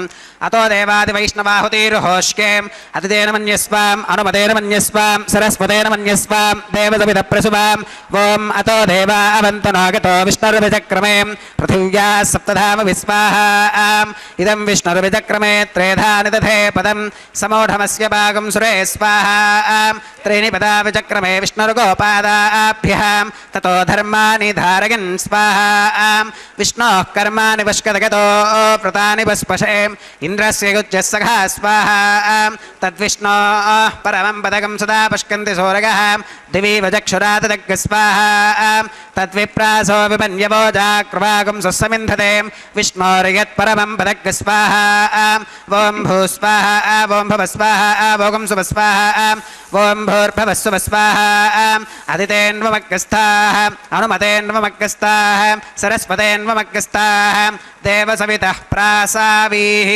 Speaker 2: అతో దేవాది వైష్ణవాహుతిర్హోష్కేం అతిథేన మన్యస్వాం అనుమతేన మన్యస్వాం సరస్వతేన మన్యస్వాం దేవసవిద ప్రసువాం ఓం అతో దేవా అవంతనాగతో విష్ణుర్విచక్రమే పృథివ్యా సప్తధామ విస్వాహాం ఇదం విష్ణుర్విచక్రమే త్రేధాని దధే పదం సమూఢమస్య భాగం సురే స్వాహాం త్రీణి పదా విచక్రమే విష్ణుర్గోపాదాభ్యాం తతో ధర్మాని ధారయన్ స్వాహాం విష్ణోః కర్మాణి వష్కదగతో వ్రతాని వస్పశే ఇంద్రస్య యుజ్యः సఖా స్వాహా తద్విష్ణోః పరమం పదకం సదా పశ్కంతి సూరగः దివి వచక్షురాతదగ్గ స్వాహా తద్విప్రాసో విమన్యవో జాక్రవాగం సుస్సమింధతే విష్ణోర్యత్పరమం పదగ్గ స్వాహా ఓం భూ స్వాహా ఓం భవ స్వాహా ఓం శుభ స్వాహా ఓం భూర్భవస్సువ స్వాహా అదితేన్వమగ్గస్థాః అనుమతేన్వమగ్గస్థాః సరస్వతేన్వమగ్గస్థాః దేవసవితః ప్రాసావీః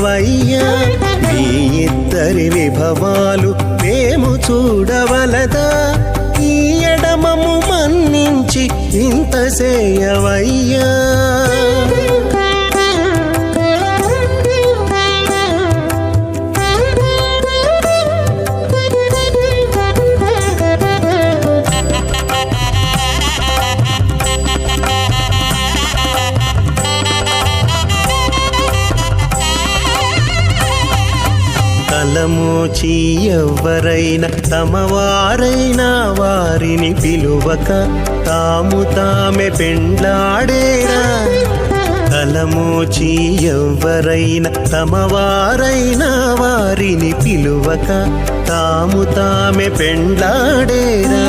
Speaker 4: సేయవయ్యా మీ ఇద్దరి విభవాలు మేము చూడవలదా ఈ ఎడమము మన్నించి ఇంత సేయవయ్యా తలమోచి ఎవ్వరైనా తమవారైనా వారిని పిలువక తాము తామే పెండ్లాడేరా తలమోచి ఎవ్వరైనా తమవారైనా వారిని పిలువక తాము తామే పెండ్లాడేరా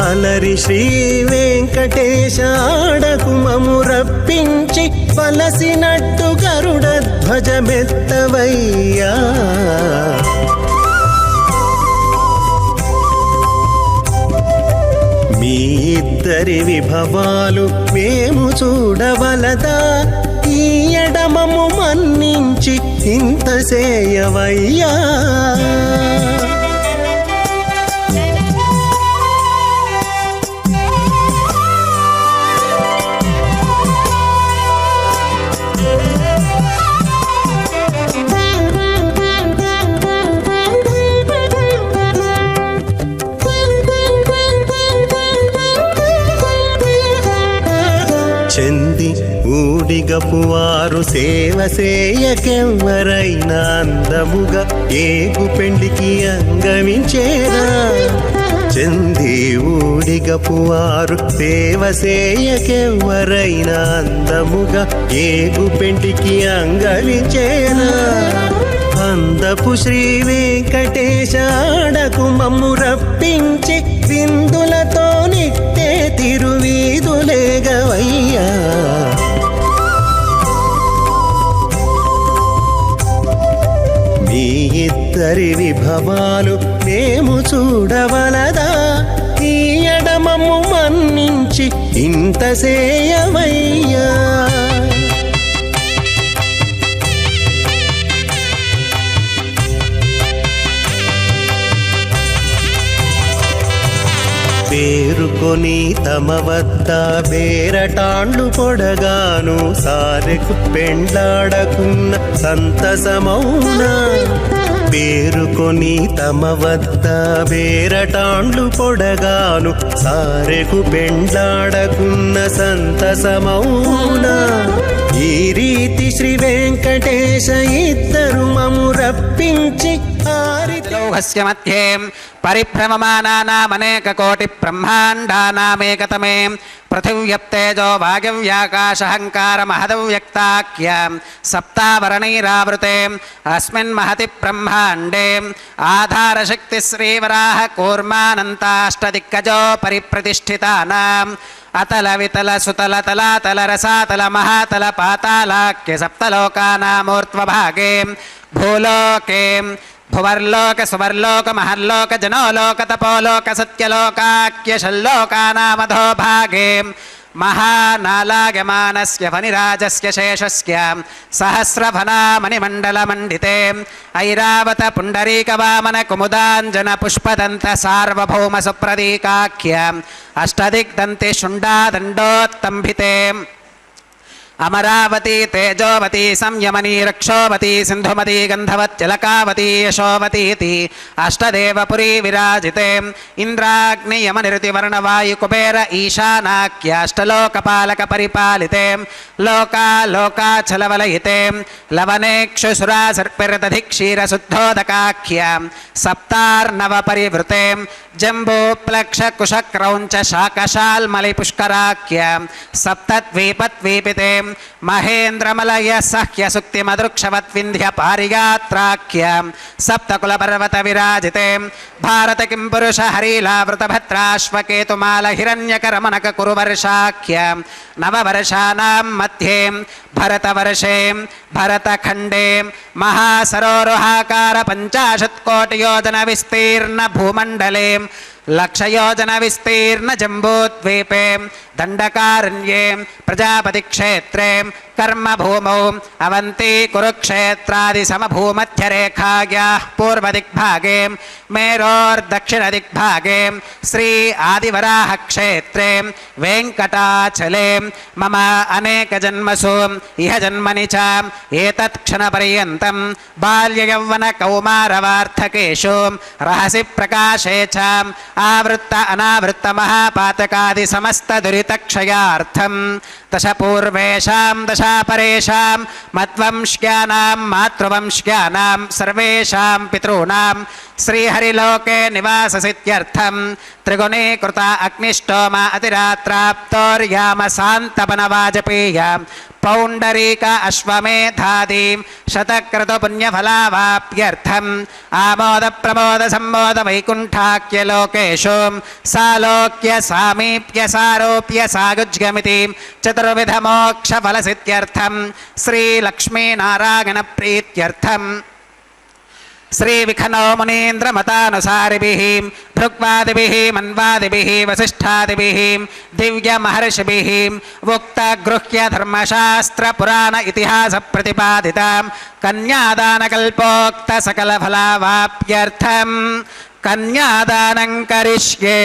Speaker 4: అలరి శ్రీ వెంకటేశ ఆడకు మము రప్పించి పలసినట్టు గరుడ ధ్వజమెత్తవయ్యా మీ ఇద్దరి విభవాలు మేము చూడవలదా ఈ ఎడమము మన్నించి ఇంత సేయవయ్యా చెంది ఊడిగపు వారు సేవ సేయకెవ్వరైనా అందముగా ఏగు పెండికి అంగవించేరా చెంది ఊడిగపు వారు సేవ సేయకెవ్వరైనా అందముగా ఏగు పెండికి అంగవించేరా అందపు శ్రీ వెంకటేశ ఆడకు మమ్ము రప్పించి విందులతో నిట్టే తిరువీధులేగవయ్యా మీ ఇద్దరి విభవాలు మేము చూడవలదా ఈ ఎడమము మన్నించి ఇంత సేయవయ్యా పేరుకొని తమ వద్ద బేరటాండ్లు పొడగాను సారెకు పెండ్లాడకున్న సంతసమౌనా పేరుకొని తమ వద్ద బేరటాండ్లు పొడగాను సారెకు పెండ్లాడకున్న సంతసమౌనా ఈ రీతి శ్రీ వెంకటేశ ఇద్దరు మము రప్పించి
Speaker 2: లోహస్య మధ్యే పరిభ్రమమానానామనేక కోటి బ్రహ్మాండానామేకతమే పృథివ్యప్తేజో వాగవ్యాకాశహంకార మహదవ్యక్తాఖ్య సప్తావరణైరావృతే అస్మిన్ మహతి బ్రహ్మాండే ఆధారశక్తి శ్రీవరాహ కూర్మానంతాష్టదిగ్గజో పరిప్రతిష్ఠితానాం అతల వితల సుతల తలాతల రసాతల మహాతల పాతాళాఖ్య సప్తలోకానామూర్ధ్వభాగే భూలోకే భువర్లోక సువర్లోక మహర్లోక జనోలోక తపోలోక సత్యలోకాఖ్యషల్లోకానామధో భాగే మహానాలాగమానస్య ఫణిరాజస్య శేషస్య సహస్రఫణామణిమండలమండితే ఐరావత పుండరీకవామన కుముదాంజన పుష్పదంత సార్వభౌమ సుప్రదీకాఖ్య అష్టదిగ్దంతి శుండాదండోత్తంభితే అమరావతి తేజోవతి సంయమనీ రక్షోవతి సింధుమతి గంధవచ్చలకావతి యశోవతీతి అష్టదేవపురీ విరాజితే ఇంద్రాగ్నియమనిరుతి వర్ణవాయు కుబేర ఈశానాఖ్యాష్టలోకపాలక పరిపాలితే లోకాలోకాచలవలయితే లవనేక్షుసురా సర్పిరదధిక్షీరశుద్ధోదకాఖ్య సప్తార్ణవ పరివృతే జంబూప్లక్షకుశక్రౌంచ శాకశాల్మలి పుష్కరాఖ్య సప్తద్వీపద్వీపితే మహేంద్రమలయ సహ్య సుక్తి మదృక్షవద్వింధ్య పారిగాత్రాఖ్య సప్తకుల పర్వత విరాజితే భారత కిం పురుష హరీలావృత భద్రాశ్వకేతుమాల హిరణ్యకరమనక కురువర్షాఖ్య నవవర్షానాం మధ్యే భరతవర్షే భరతఖండే మహాసరోరుహాకార 50 కోటియోజన విస్తీర్ణ భూమండలే లక్షయోజన విస్తీర్ణ జంబూద్వీపే దండకారణ్యే ప్రజాపతిక్షేత్రే కర్మభూమౌ అవంతి కురుక్షేత్రాది సమభూమధ్యరేఖాయాః పూర్వదిగ్భాగే మేరోర్దక్షిణదిగ్భాగే శ్రీ ఆదివరాహక్షేత్రే వెంకటాచలే మమ అనేకజన్మసు ఇహ జన్మని చ ఏతత్ క్షణపర్యంతం బాల్యయౌవన కౌమారవార్థకేషు రహసి ప్రకాశే చ ఆవృత్త అనావృత్త మహాపాతకాది సమస్త దురితక్షయార్థం దశ పూర్వేషాం దశాపరేషాం మద్వంశ్యానాం మాతృవంశ్యానాం సర్వేషాం పితॄణాం శ్రీహరిలోకే నివాససిత్యర్థం త్రిగుణీకృత అగ్నిష్టోమ అతిరాత్రాప్తోర్యామ శాంతపనవాజపేయ పౌండరీక అశ్వమేధాదీం శతక్రతు పుణ్యఫలావాప్యర్థం ఆమోద ప్రమోద సంబోధ వైకుంఠాఖ్యలోకేషు సాలోక్య సామీప్య సారోప్య సాగుజ్గమితి చతుర్విధ మోక్ష ఫలసిత్యర్థం శ్రీలక్ష్మీనారాయణ ప్రీత్యర్థం శ్రీవిఖనో మునీంద్రమతానుసారిభిః భృగ్వాదిభిః మన్వాదిభిః వసిష్ఠాదిభిః దివ్యమహర్షిభిః ఉక్తగృహ్య ధర్మశాస్త్ర పురాణ ఇతిహాస ప్రతిపాదితాం కన్యాదానకల్పోక్త సకల ఫలావాప్యర్థం కన్యాదానం కరిష్యే.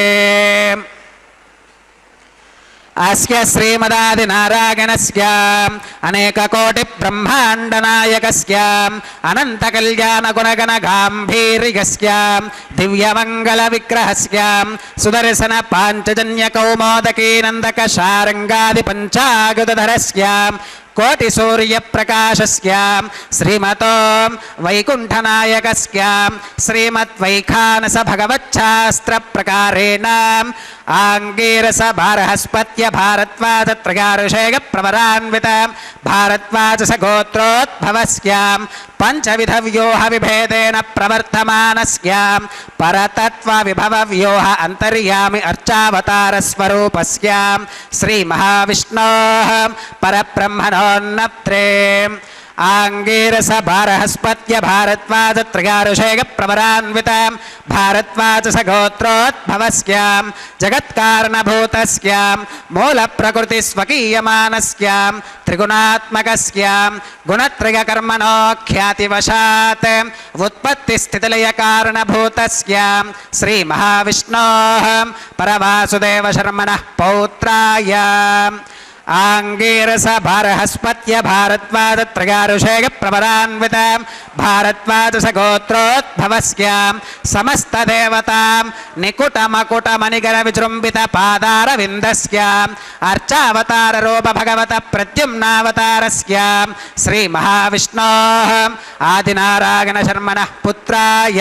Speaker 2: అస్య శ్రీమదాదినారాయణస్య అనేకకోటి బ్రహ్మాండనాయకస్య అనంత కళ్యాణ గుణగణ గాంభీర్యస్య దివ్యమంగళ విగ్రహస్య సుదర్శన పాంచజన్య కౌమోదకీ నందక శారంగాది పంచాయుధరస్య కోటి సూర్య ప్రకాశస్య శ్రీమతో వైకుంఠనాయకస్య శ్రీమద్వైఖానస భగవచ్ఛాస్త్ర ప్రకారేణ ఆంగీరస భారహస్పత్య భారద్వాజ త్రయారుషేయ ప్రవరాన్విత భారద్వాజ గోత్రోద్భవస్య పంచవిధ వ్యూహ విభేదేన ప్రవర్తమానస్య పరతత్వ విభవ వ్యూహ అంతర్యామి అర్చావతార స్వరూపస్య శ్రీ మహావిష్ణోః పరబ్రహ్మణోన్నత్రే ఆంగీరస భారహస్పత్య భారద్వాజ త్రయారుషేయ ప్రవరాన్విత భారద్వాజ గోత్రోద్భవస్య జగత్కారణభూతస్య మూల ప్రకృతి స్వకీయమానస్య త్రిగుణాత్మకస్య గుణత్రయ కర్మణో ఖ్యాతివశాత్ ఉత్పత్తి స్థితిలయ కారణభూతస్య శ్రీ మహావిష్ణోః పరవాసుదేవ శర్మణః పౌత్రాయ ఆంగీరస భారహస్పత్య భారద్వాజ త్రయారుషేయ ప్రవరాన్విత భారద్వాజ గోత్రోద్భవస్య సమస్త దేవతాం నికుట మకుట మణిగర విజృంభిత పాదార విందస్య అర్చావతార రూప భగవత ప్రద్యుమ్నావతారస్య శ్రీ మహావిష్ణోః ఆదినారాయణ శర్మణః పుత్రాయ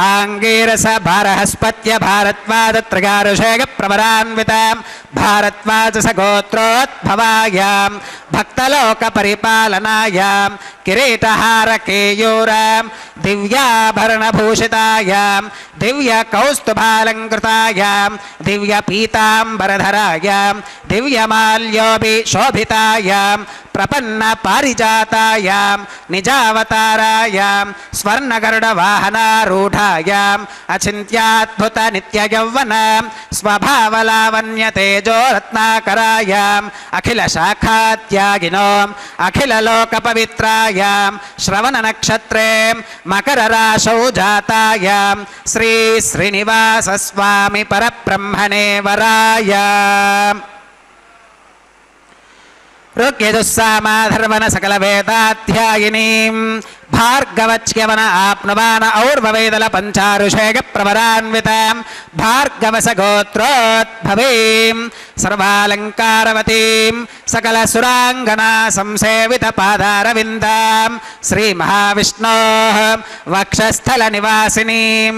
Speaker 2: ఆంగీరస భారహస్పత్య భారద్వాజ త్రయారుషేయ ప్రవరాన్విత భారద్వాజ గోత్రోద్భవాయ భక్తలోక పరిపాలనాయ కిరీటహార కేయూర దివ్యాభరణభూషితాయ దివ్య కౌస్తుభాలంకృతాయ దివ్య పీతాంబరధరాయ దివ్యమాల్యోభిశోభితాయ ప్రపన్న పారిజాతాయ నిజావతారాయ స్వర్ణగరుడ వాహనారూఢాయ అచింత్యాద్భుత నిత్యయౌవన స్వభావలావణ్య తేజో రత్నాకరాయ అఖిల శాఖాత్యాగినో అఖిల లోక పవిత్రాయ శ్రవణ నక్షత్రే మకర రాశౌ జాతాయ శ్రీ శ్రీనివాస స్వామి పరబ్రహ్మణే వరాయ ఋగ్యజుస్సామాధర్వణ సకల వేదాధ్యాయినీం భార్గవచ్యవన ఆప్నువాన ఔర్వవేదల పంచారుషేయ ప్రవరాన్వితాం భార్గవస గోత్రోద్భవీం సర్వాలంకారవతీం సకల సురాంగనా సంసేవిత పాదారవిందాం శ్రీ మహావిష్ణోః వక్షస్థల నివాసినీం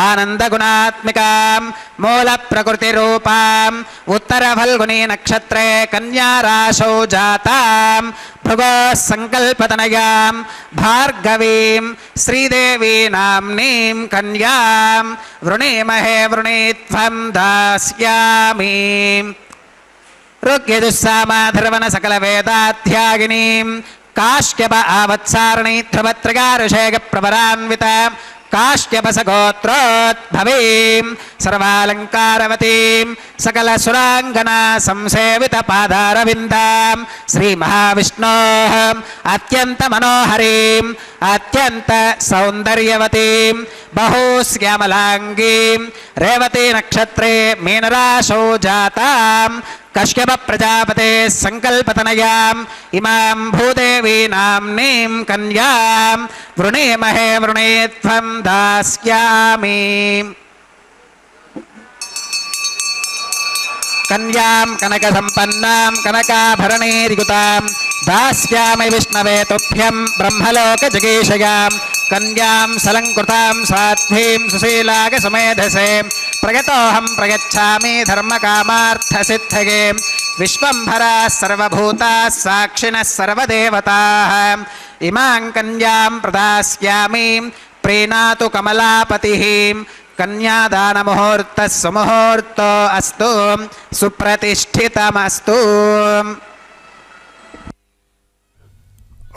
Speaker 2: ఆనందగుణాత్మికాం మూల ప్రకృతి రూపాం ఉత్తర ఫల్గుని నక్షత్రే కన్యా రాశౌ జాతాం భృగో సంకల్పతనయాం భార్గవీం శ్రీదేవీ నామ్నీం కన్యాం వృణీమహే వృణీత్వం దాస్యామి. ఋగ్యజుస్సామాధర్వణ సకల వేదాధ్యాయినీం కాశ్యప ఆవత్సారణీ ధ్రువత్రయారుషేయ ప్రవరాన్విత काश्यपसगोत्रोद्भवीं सर्वालङ्कारवतीं सकलसुराङ्गना संसेवितपादारविन्दां श्रीमहाविष्णोः अत्यन्तमनोहरीम् अत्यन्तसौन्दर्यवतीं बहुश्यामलाङ्गीं रेवती नक्षत्रे मीनराशौ जातां कश्यप प्रजापते संकल्पतनयाम् इमां भूदेवी नाम्नीं कन्यां वृणीमहे वृणे त्वं दास्यामि कन्यां कनकसम्पन्नां कनकाभरणैर्युतां दास्यामि विष्णवे तुभ्यं ब्रह्मलोकजगीशयां कन्यां सलङ्कृतां साध्वीं सुशीलागसुमेधसे प्रगतोऽहं प्रगच्छामि धर्मकामार्थसिद्धये विश्वम्भराः सर्वभूताः साक्षिणः सर्वदेवताः इमां कन्यां प्रदास्यामि प्रीणातु कमलापतिः कन्यादानमुहूर्तः सुमुहूर्तो अस्तु सुप्रतिष्ठितमस्तु।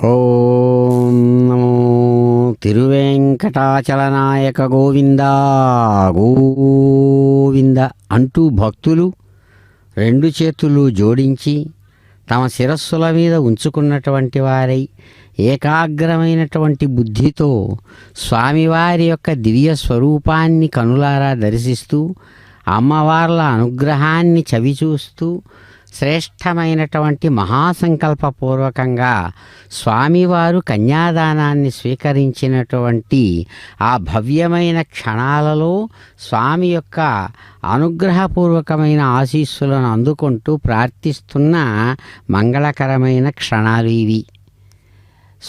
Speaker 3: ఓం నమో తిరువేంకటాచలనాయక గోవింద గోవింద అంటూ భక్తులు రెండు చేతులు జోడించి తమ శిరస్సుల మీద ఉంచుకున్నటువంటి వారై ఏకాగ్రమైనటువంటి బుద్ధితో స్వామివారి యొక్క దివ్య స్వరూపాన్ని కనులారా దర్శిస్తూ అమ్మవార్ల అనుగ్రహాన్ని చవిచూస్తూ శ్రేష్టమైనటువంటి మహాసంకల్పపూర్వకంగా స్వామివారు కన్యాదానాన్ని స్వీకరించినటువంటి ఆ భవ్యమైన క్షణాలలో స్వామి యొక్క అనుగ్రహపూర్వకమైన ఆశీస్సులను అందుకుంటూ ప్రార్థిస్తున్న మంగళకరమైన క్షణాలు ఇవి.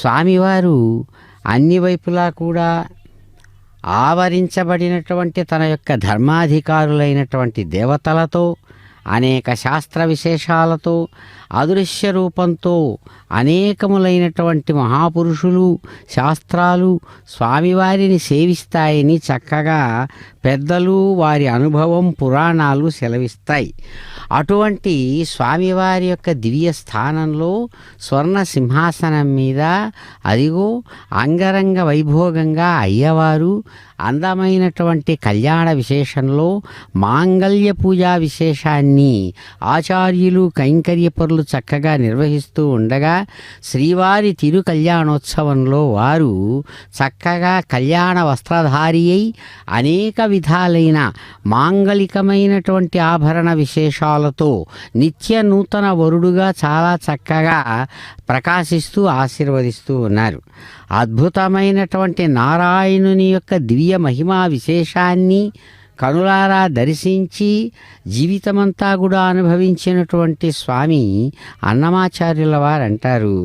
Speaker 3: స్వామివారు అన్ని వైపులా కూడా ఆవరించబడినటువంటి తన యొక్క ధర్మాధికారులైనటువంటి దేవతలతో అనేక శాస్త్ర విశేషాలతో అదృశ్య రూపంతో అనేకములైనటువంటి మహాపురుషులు శాస్త్రాలు స్వామివారిని సేవిస్తాయని చక్కగా పెద్దలు వారి అనుభవం పురాణాలు సెలవిస్తాయి. అటువంటి స్వామివారి యొక్క దివ్య స్థానంలో స్వర్ణ సింహాసనం మీద అదిగో అంగరంగ వైభోగంగా అయ్యవారు అందమైనటువంటి కళ్యాణ విశేషంలో మాంగళ్య పూజా విశేషాన్ని ఆచార్యులు కైంకర్యపరులు చక్కగా నిర్వహిస్తూ ఉండగా శ్రీవారి తిరు కళ్యాణోత్సవంలో వారు చక్కగా కళ్యాణ వస్త్రధారి అయి అనేక విధాలైన మాంగళికమైనటువంటి ఆభరణ విశేషాలతో నిత్య నూతన వరుడుగా చాలా చక్కగా ప్రకాశిస్తూ ఆశీర్వదిస్తూ ఉన్నారు. అద్భుతమైనటువంటి నారాయణుని యొక్క దివ్య మహిమా విశేషాన్ని కనులారా దర్శించి జీవితమంతా కూడా అనుభవించినటువంటి స్వామి అన్నమాచార్యుల వారు అంటారు,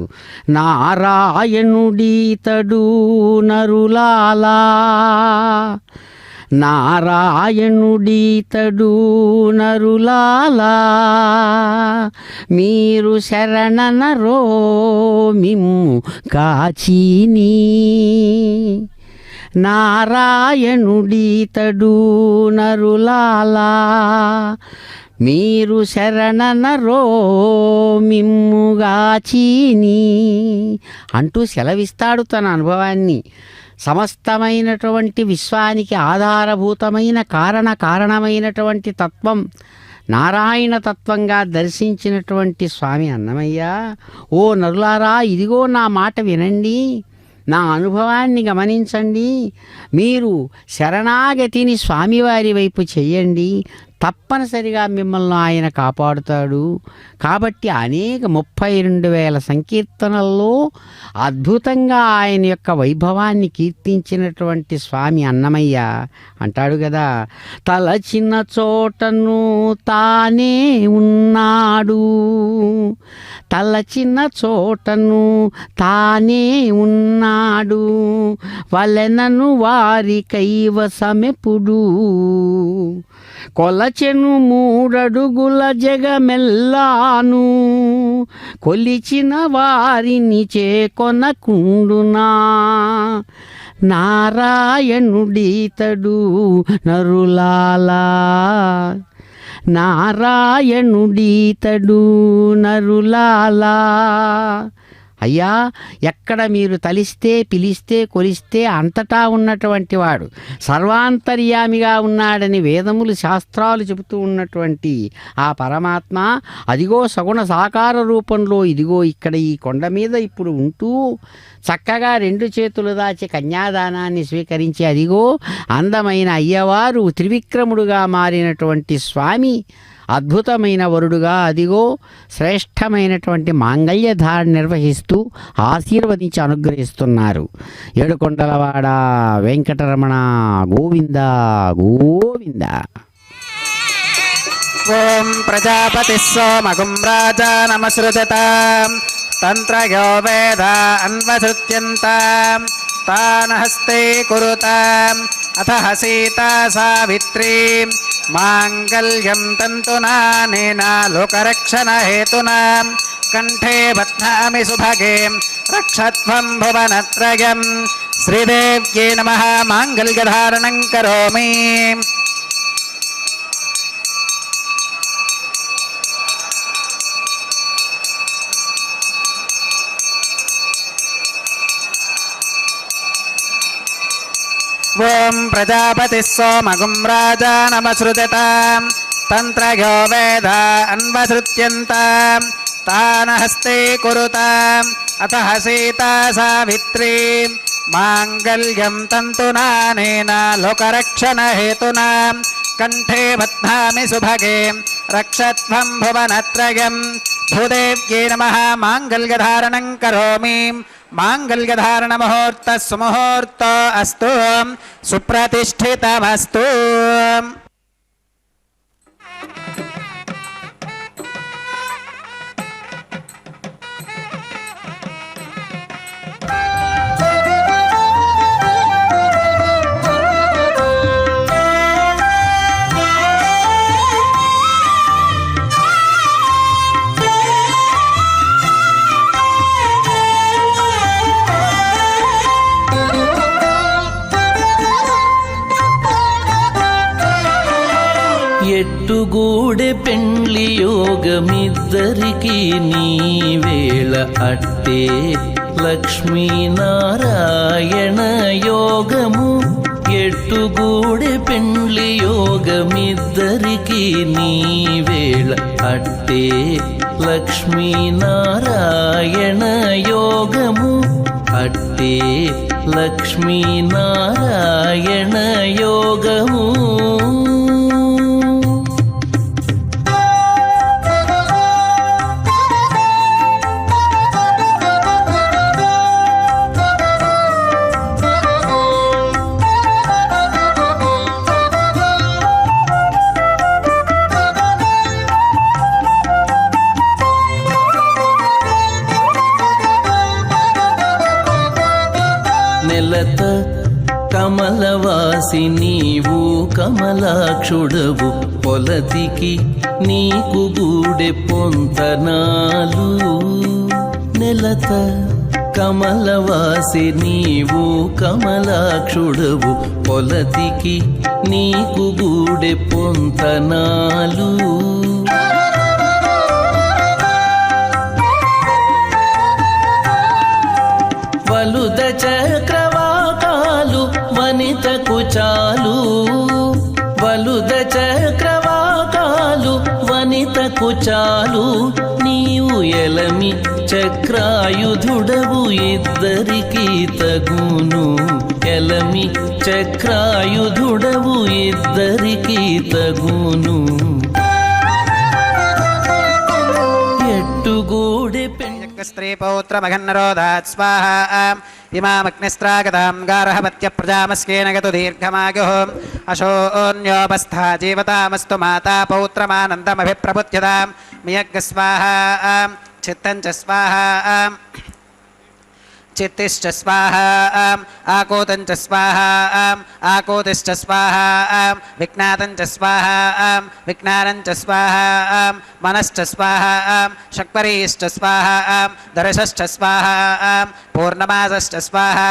Speaker 3: నారాయణుడీతడు నరులాలా నారాయణుడీతడు నరులాలా మీరు శరణనరో మిమ్ము కాచీని నారాయణుడీతడు నరులాలా మీరు శరణనరో మిమ్ముగాచీని అంటూ సెలవిస్తాడు తన అనుభవాన్ని. సమస్తమైనటువంటి విశ్వానికి ఆధారభూతమైన కారణమైనటువంటి తత్వం నారాయణ తత్వంగా దర్శించినటువంటి స్వామి అన్నమయ్య, ఓ నరులారా ఇదిగో నా మాట వినండి, నా అనుభవాన్ని గమనించండి, మీరు శరణాగతిని స్వామివారి వైపు చెయ్యండి, తప్పనిసరిగా మిమ్మల్ని ఆయన కాపాడుతాడు. కాబట్టి అనేక 32,000 సంకీర్తనల్లో అద్భుతంగా ఆయన యొక్క వైభవాన్ని కీర్తించినటువంటి స్వామి అన్నమయ్య అంటాడు కదా, తలచిన చోటను తానే ఉన్నాడు, తలచిన చోటను తానే ఉన్నాడు, వలెనను వారి కైవసమెప్పుడు, కొలచెను 3 అడుగుల జగమెల్లాను, కొలిచిన వారిని చేకొనకుండునా, నారాయణుడీతడు నరులాలా నారాయణుడీతడు నరులాలా అయ్యా, ఎక్కడ మీరు తలిస్తే పిలిస్తే కొలిస్తే అంతటా ఉన్నటువంటి వాడు సర్వాంతర్యామిగా ఉన్నాడని వేదములు శాస్త్రాలు చెబుతూ ఉన్నటువంటి ఆ పరమాత్మ అదిగో సగుణ సాకార రూపంలో ఇదిగో ఇక్కడ ఈ కొండ మీద ఇప్పుడు ఉంటూ చక్కగా 2 చేతులు దాచి కన్యాదానాన్ని స్వీకరించి అదిగో అందమైన అయ్యవారు త్రివిక్రముడుగా మారినటువంటి స్వామి అద్భుతమైన వరుడుగా అదిగో శ్రేష్టమైనటువంటి మాంగళ్యధారణ నిర్వహిస్తూ ఆశీర్వదించి అనుగ్రహిస్తున్నారు. ఏడుకొండలవాడ వెంకటరమణ గోవింద గోవింద.
Speaker 2: ఓం ప్రజాపతి సోమగుం రాజా నమసృజత తంత్రయో వేద అన్వసృత్యంత తాన హస్తే కురుతాం అథ సీతా సావిత్రీ మాంగళ్యం తంతునానేనా లోకరక్షణ హేతునా కంఠే బధ్నామి సుభగే రక్షత్వం భువనత్రయం శ్రీదేవ్యై నమః మాంగళ్యధారణం కరోమి. ఓం ప్రజాపతి సోమగుం రాజా నమసృజత తంత్రయో వేద అన్వసృత్యంత తాన హస్తే కురుతాం అథ సీతా సావిత్రీ మాంగళ్యం తంతునానేనా లోకరక్షణ హేతునా కంఠే బధ్నామి సుభగే రక్షత్వం భువనత్రయం భూదేవ్యై నమః మాంగళ్యధారణం కరోమి. మాంగళ్యధారణ ముహూర్త సుముహూర్త అస్తు సుప్రతిష్ఠితమస్తు.
Speaker 5: ఎట్టుగూడె పెండ్లి యోగమిద్దరికి నీ వేళ అట్టే లక్ష్మీనారాయణ యోగము. ఎట్టుగూడె పెండ్లి యోగమిద్దరికి నీ వేళ అట్టే లక్ష్మీనారాయణ యోగము. అట్టే లక్ష్మీనారాయణ యోగము. నెలత కమలవాసి నీవు కమలాక్షుడవు పొలతికి నీకు గూడె పొంతనాలు. నెలత కమలవాసి నీవు కమలాక్షుడవు పొలతికి నీకు గూడె పొంతనాలు. వలుద చక్రవాకాలు వనితకు చాలు. వలుద చక్రవాకాలు వనితకు చాలు. నీవు ఎలమి చక్రాయుధుడవు ఇద్దరికి తగును. ఎలమి చక్రాయుధుడవు ఇద్దరికి తగును. ఎట్టుగూడె
Speaker 2: స్త్రీ పౌత్రమఘన్నరోధాత్ స్వాహా ఇమామగ్నిస్త్రాగతాం గార్హపత్య ప్రజామస్కేన గతు దీర్ఘమాయుః అశోన్యోపస్థా జీవతామస్తు మాతా పౌత్రమానందమభిప్రబుధ్యతాం మియగ్గ స్వాహా చిత్తం చ స్వాహా చిత్తిశ్చ స్వాహా ఆకోతం చ స్వాహా ఆకోతిశ్చ స్వాహా విజ్ఞాతం చ స్వాహా విజ్ఞానం చ స్వాహా మనశ్చ స్వాహా శక్వరీశ్చ స్వాహా దర్శశ్చ స్వాహా పూర్ణమాసశ్చ స్వాహా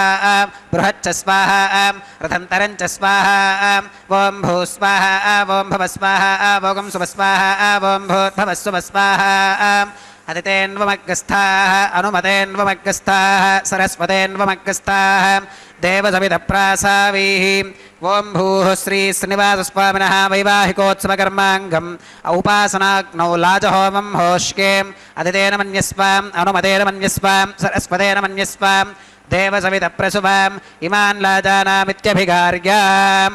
Speaker 2: బృహచ్చ స్వాహా రథంతరం చ స్వాహా ఓం భూ స్వాహా ఓం భవ స్వాహా ఓం శుభ స్వాహా ఓం భూర్భవ శుభ స్వాహా అదితేన్వమగ్గస్థాః అనుమతేన్వమగ్గస్థాః సరస్వతేన్వమగ్గస్థాః దేవసవిదప్రాసావీః ఓం భూః శ్రీ శ్రీనివాసస్వామినः వైవాహికోత్సవకర్మాంగం ఔపాసనాగ్నౌ లాజహోమం హోష్కేం అదితేన మన్యస్వాం అనుమతేన మన్యస్వాం సరస్వతేన మన్యస్వాం దేవసవిదప్రసువాం ఇమాన్ లాజానామిత్యభిగార్యాం.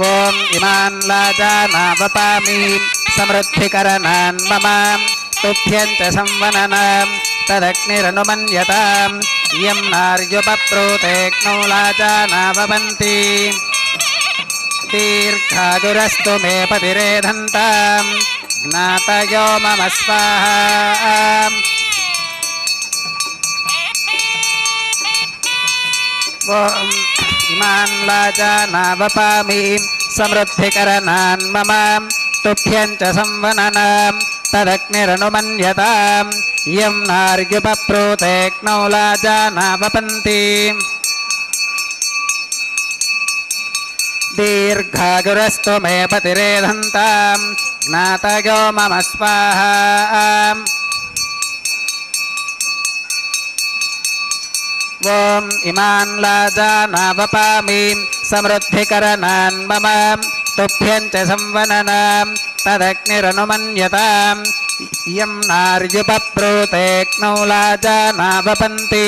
Speaker 2: ఓం ఇమాన్ లాజానావపామి సమృద్ధికరణాన్ మమ తుభ్యం చ సంవననాం తదగ్నిరనుమన్యతాం ఇయం నార్యుపప్రోతేక్నౌ లాజానావవంతి దీర్ఘాదురస్తు మే పతిరేధంతాం జ్ఞాతయో మమ స్వాహా. ఓం ఇమాన్ లాజానావపామి సమృద్ధికరణాన్ మమ తుభ్యం చ సంవననాం తదగ్నిరనుమన్యతాం ఇయం నార్యుపప్రోతేక్నౌ లాజానావపంతి దీర్ఘాయురస్తు మే పతిరేధంతాం జ్ఞాతయో మమ స్వాహా. ఓం ఇమాన్ లాజానావపామి సమృద్ధికరణాన్ మమ తుభ్యం చ సంవననాం తదగ్నిరనుమన్యతాం ఇయం నార్యుపప్రోతేక్నౌ లాజానావపంతి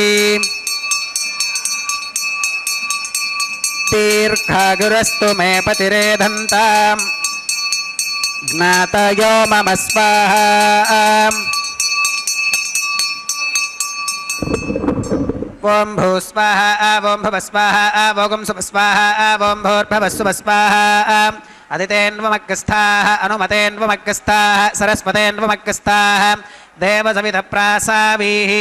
Speaker 2: దీర్ఘాయురస్తు మే పతిరేధంతాం జ్ఞాతయో మమ స్వాహా. ఓం భూస్వాహ ఓం భవస్వాహ ఓం సుస్వాహ ఓం భూర్భవస్సుస్వాహ అదితేన్వమగ్గస్థాః అనుమతేన్వమగ్గస్థాః సరస్వతేన్వమగ్గస్థాః దేవసవిదప్రాసావీః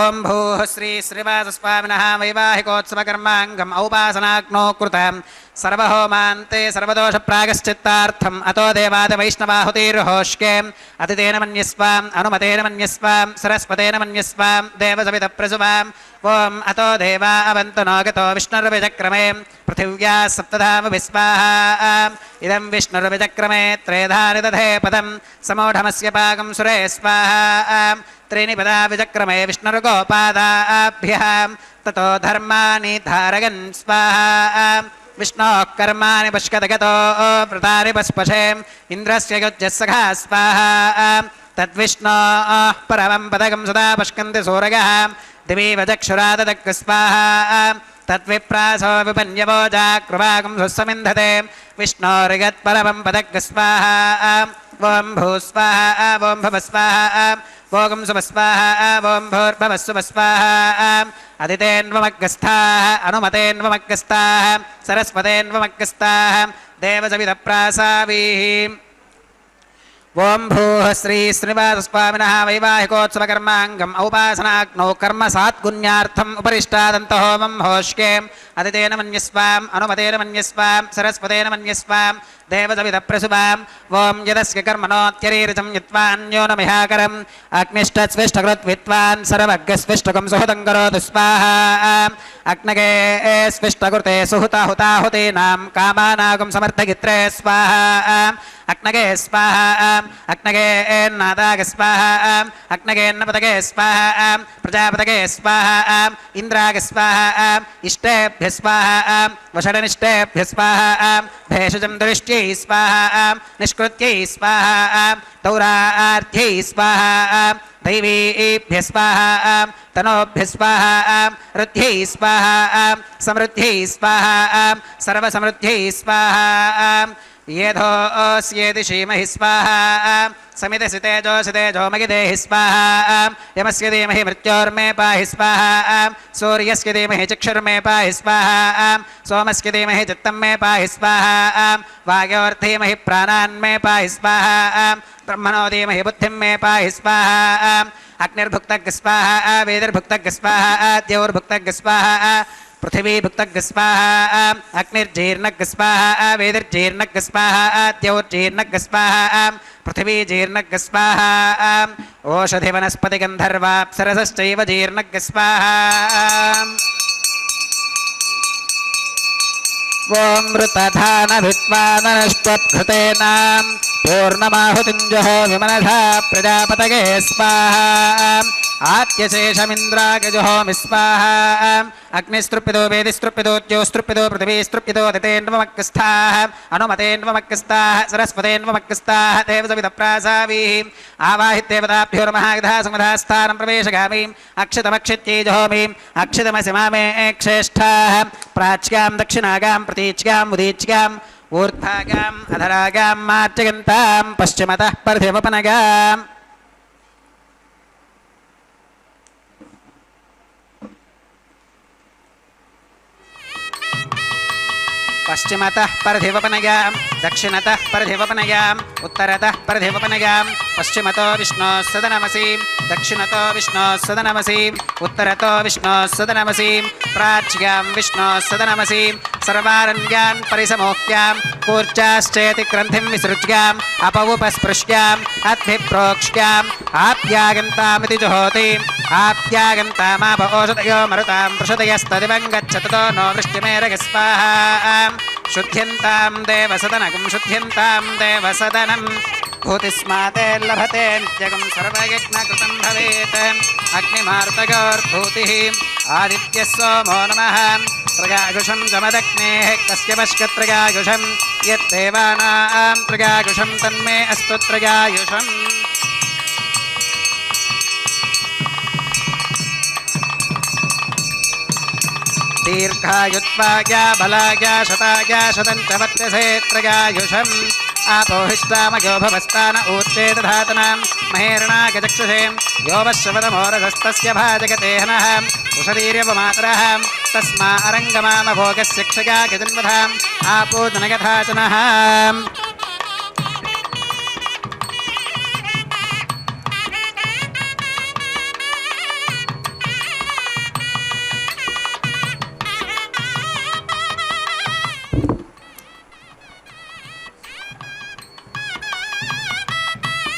Speaker 2: ఓం భూః శ్రీ శ్రీనివాసస్వామినः వైవాహికోత్సవకర్మాంగం ఔపాసనాగ్నో కృతం సర్వహోమాంతే సర్వదోషప్రాగశ్చిత్తార్థం అతో దేవాదివైష్ణవాహుతిర్హోష్కేం అతితేన మన్యస్వాం అనుమతేన మన్యస్వాం సరస్వతేన మన్యస్వాం దేవసవిదప్రసువాం. ఓం అతో దేవా అవంతు నోగతో విష్ణుర్విచక్రమే పృథివ్యా సప్తధామ విస్వాహా. ఇదం విష్ణుర్విచక్రమే త్రేధాని దధే పదం సమూఢమస్య పాకం సురే స్వాహా. త్రీణి పదా విచక్రమే విష్ణుర్గోపాదాభ్యాం తతో ధర్మాని ధారయన్ స్వాహా. విష్ణోః కర్మాణి పుష్కతగతో వ్రతాని పస్పశేం ఇంద్రస్య యుజ్యः సఖా స్వాహా. తద్విష్ణోః పరమం పదకం సదా పష్కంతి సూరయः దివీవ చక్షురాదదగ్గ స్వాహా. తద్విప్రాసో విపన్యవోజాకృవాకం సుస్సమింధతే విష్ణోర్యత్పరమం పదగ్గ స్వాహా. ఓం భూస్వాహా ఓం భవస్వాహా ఓం సువస్వాహా ఓం భూర్భవస్సువస్వాహా. అదితేన్వమగ్గస్థాః అనుమతేన్వమగ్గస్థాః సరస్వతేన్వమగ్గస్థాః దేవసవిదప్రాసావీః. ఓం భూః శ్రీ శ్రీనివాసస్వామినः వైవాహికోత్సవకర్మాంగం ఔపాసనాగ్నౌ కర్మ సాత్గుణ్యార్థం ఉపరిష్టాదంతహోమం హోష్కేం అదితేన మన్యస్వాం అనుమతేన మన్యస్వాం సరస్వతేన మన్యస్వాం దేవసవిదప్రసువాం. ఓం యదస్య కర్మణోత్యరీరిజం యత్వాన్యోనమిహాకరం అగ్నిష్టస్విష్టకృద్విద్వాన్ సర్వజ్ఞస్విష్టకం సుహృదం కరోతు స్వాహా. అగ్నగే స్విష్టకృతే సుహృతాహుతాహుతీనాం కామానాగం సమర్థగిత్రే స్వాహా. అగ్నగే స్వాహా అగ్నగే నాదాగ స్వాహా అగ్నగేన్నపతగే స్వాహా ప్రజాపతగే స్వాహా ఇంద్రాగ స్వాహా ఇష్టేభ్య స్వాహా వషడనిష్టేభ్య స్వాహా భేషజం దృష్ట్యై స్వాహా నిష్కృత్యై స్వాహా దౌరార్థ్యై స్వాహా దైవీభ్య స్వాహా తనోభ్య స్వాహా రుద్ధ్యై స్వాహా సమృద్ధ్యై స్వాహా సర్వసమృద్ధ్యై స్వాహా. येधोऽस्येति श्रीमहि स्वाहा समिति तेजो मयि देहि स्वाहा. यमस्य धीमहि मृत्योर्मे पाहि स्वाहा. सूर्यस्य धीमहि चक्षुर्मे पाहि स्वाहा. सोमस्य धीमहि चित्तं मे पाहि स्वाहा. वायोर्धीमहि प्राणान्मे पाहि स्वाहा. ब्रह्मणो धीमहि बुद्धिं मे पाहि स्वाहा. अग्निर्भुक्तग् स्वाहा वेदिर्भुक्तग् स्वाहा द्यौर्भुक्तग् स्वाहा पृथिवी भुक्तग् स्वाहा अग्निर्जीर्णग् स्वाहा वेदिर्जीर्णग् स्वाहा द्यौर्जीर्णग् स्वाहा पृथिवी जीर्णग् स्वाहा. ओषधि वनस्पति गन्धर्वाप्सरसश्चैव जीर्णग् स्वाहा. ఓం మృతధాన విద్వాననష్ట్వత్కృతేన పూర్ణమాహుతింజహో విమనధా ప్రజాపతగే స్వాహా ఆత్యశేషమింద్రాగజహోమి స్వాహా అగ్నిస్తృప్యదో వేదిస్తృప్యదోద్యోస్తృప్యదో పృథివీస్తృప్యదో దితేన్వమక్కస్థాః అనుమతేన్వమక్కస్థాః సరస్వతేన్వమక్కస్థాః దేవసవిదప్రాసావీః ఆవాహిత్యేవతాభ్యో నమః గధాసమధాస్థానం ప్రవేశగామీం అక్షతమక్షిత్యేజహోమీం అక్షతమసి మామే క్షేష్ఠాః ప్రాచ్యాం దక్షిణాగాం ప్రతీచ్యాం ఉదీచ్యాం ఊర్ధ్వాగాం అధరాగాం మార్చగంతాం పశ్చిమతః పరధివపనగాం పశ్చిమతః పరధివపనగాం దక్షిణతః పరధివపనగాం ఉత్తరతః పరధివపనగాం పశ్చిమతో విష్ణోః సదనమసీం దక్షిణతో విష్ణోః సదనమసీం ఉత్తరతో విష్ణోః సదనమసీం ప్రాచ్యాం విష్ణోః సదనమసీం సర్వారణ్యాన్ పరిసమోక్త్యాం కూర్చాశ్చేతి గ్రంథిం విసృజ్యాం అపవుపస్పృశ్యాం అద్భిప్రోక్ష్యాం ఆప్యాగంతామితి జుహోతి ఆప్యాగంతామాప ఓషధయో మరుతాం పృషదయస్తదివం గచ్చతతో నో వృష్టిమేరగ స్వాహా శుద్ధ్యంతాం దేవసదనకం శుద్ధ్యంతాం దేవసదనం భూతిస్మాతేర్లభతే నిత్యగం సర్వయజ్ఞకృతం భవేత్ అగ్నిమార్తగోర్భూతిః ఆదిత్యः సోమో నమః త్రయాయుషం జమదగ్నేః కస్యపశ్కత్రయాయుషం యద్దేవానాం త్రయాయుషం తన్మే అస్తు త్రయాయుషం దీర్ఘాయుత్వాయ బలాయ శతాయ శతం చ వర్తసే త్రయాయుషం ఆపోహిష్టామయో భవస్థాన ఊర్జే దధాతనాం మహేర్ణాగచక్షుషే యో వశ్రవతమోరధస్తస్య భాజగతే హనః ఉషదీర్యవమాతరః తస్మా అరంగమామభోగస్య క్షగా గజన్మధాం ఆపోజనగథాచనః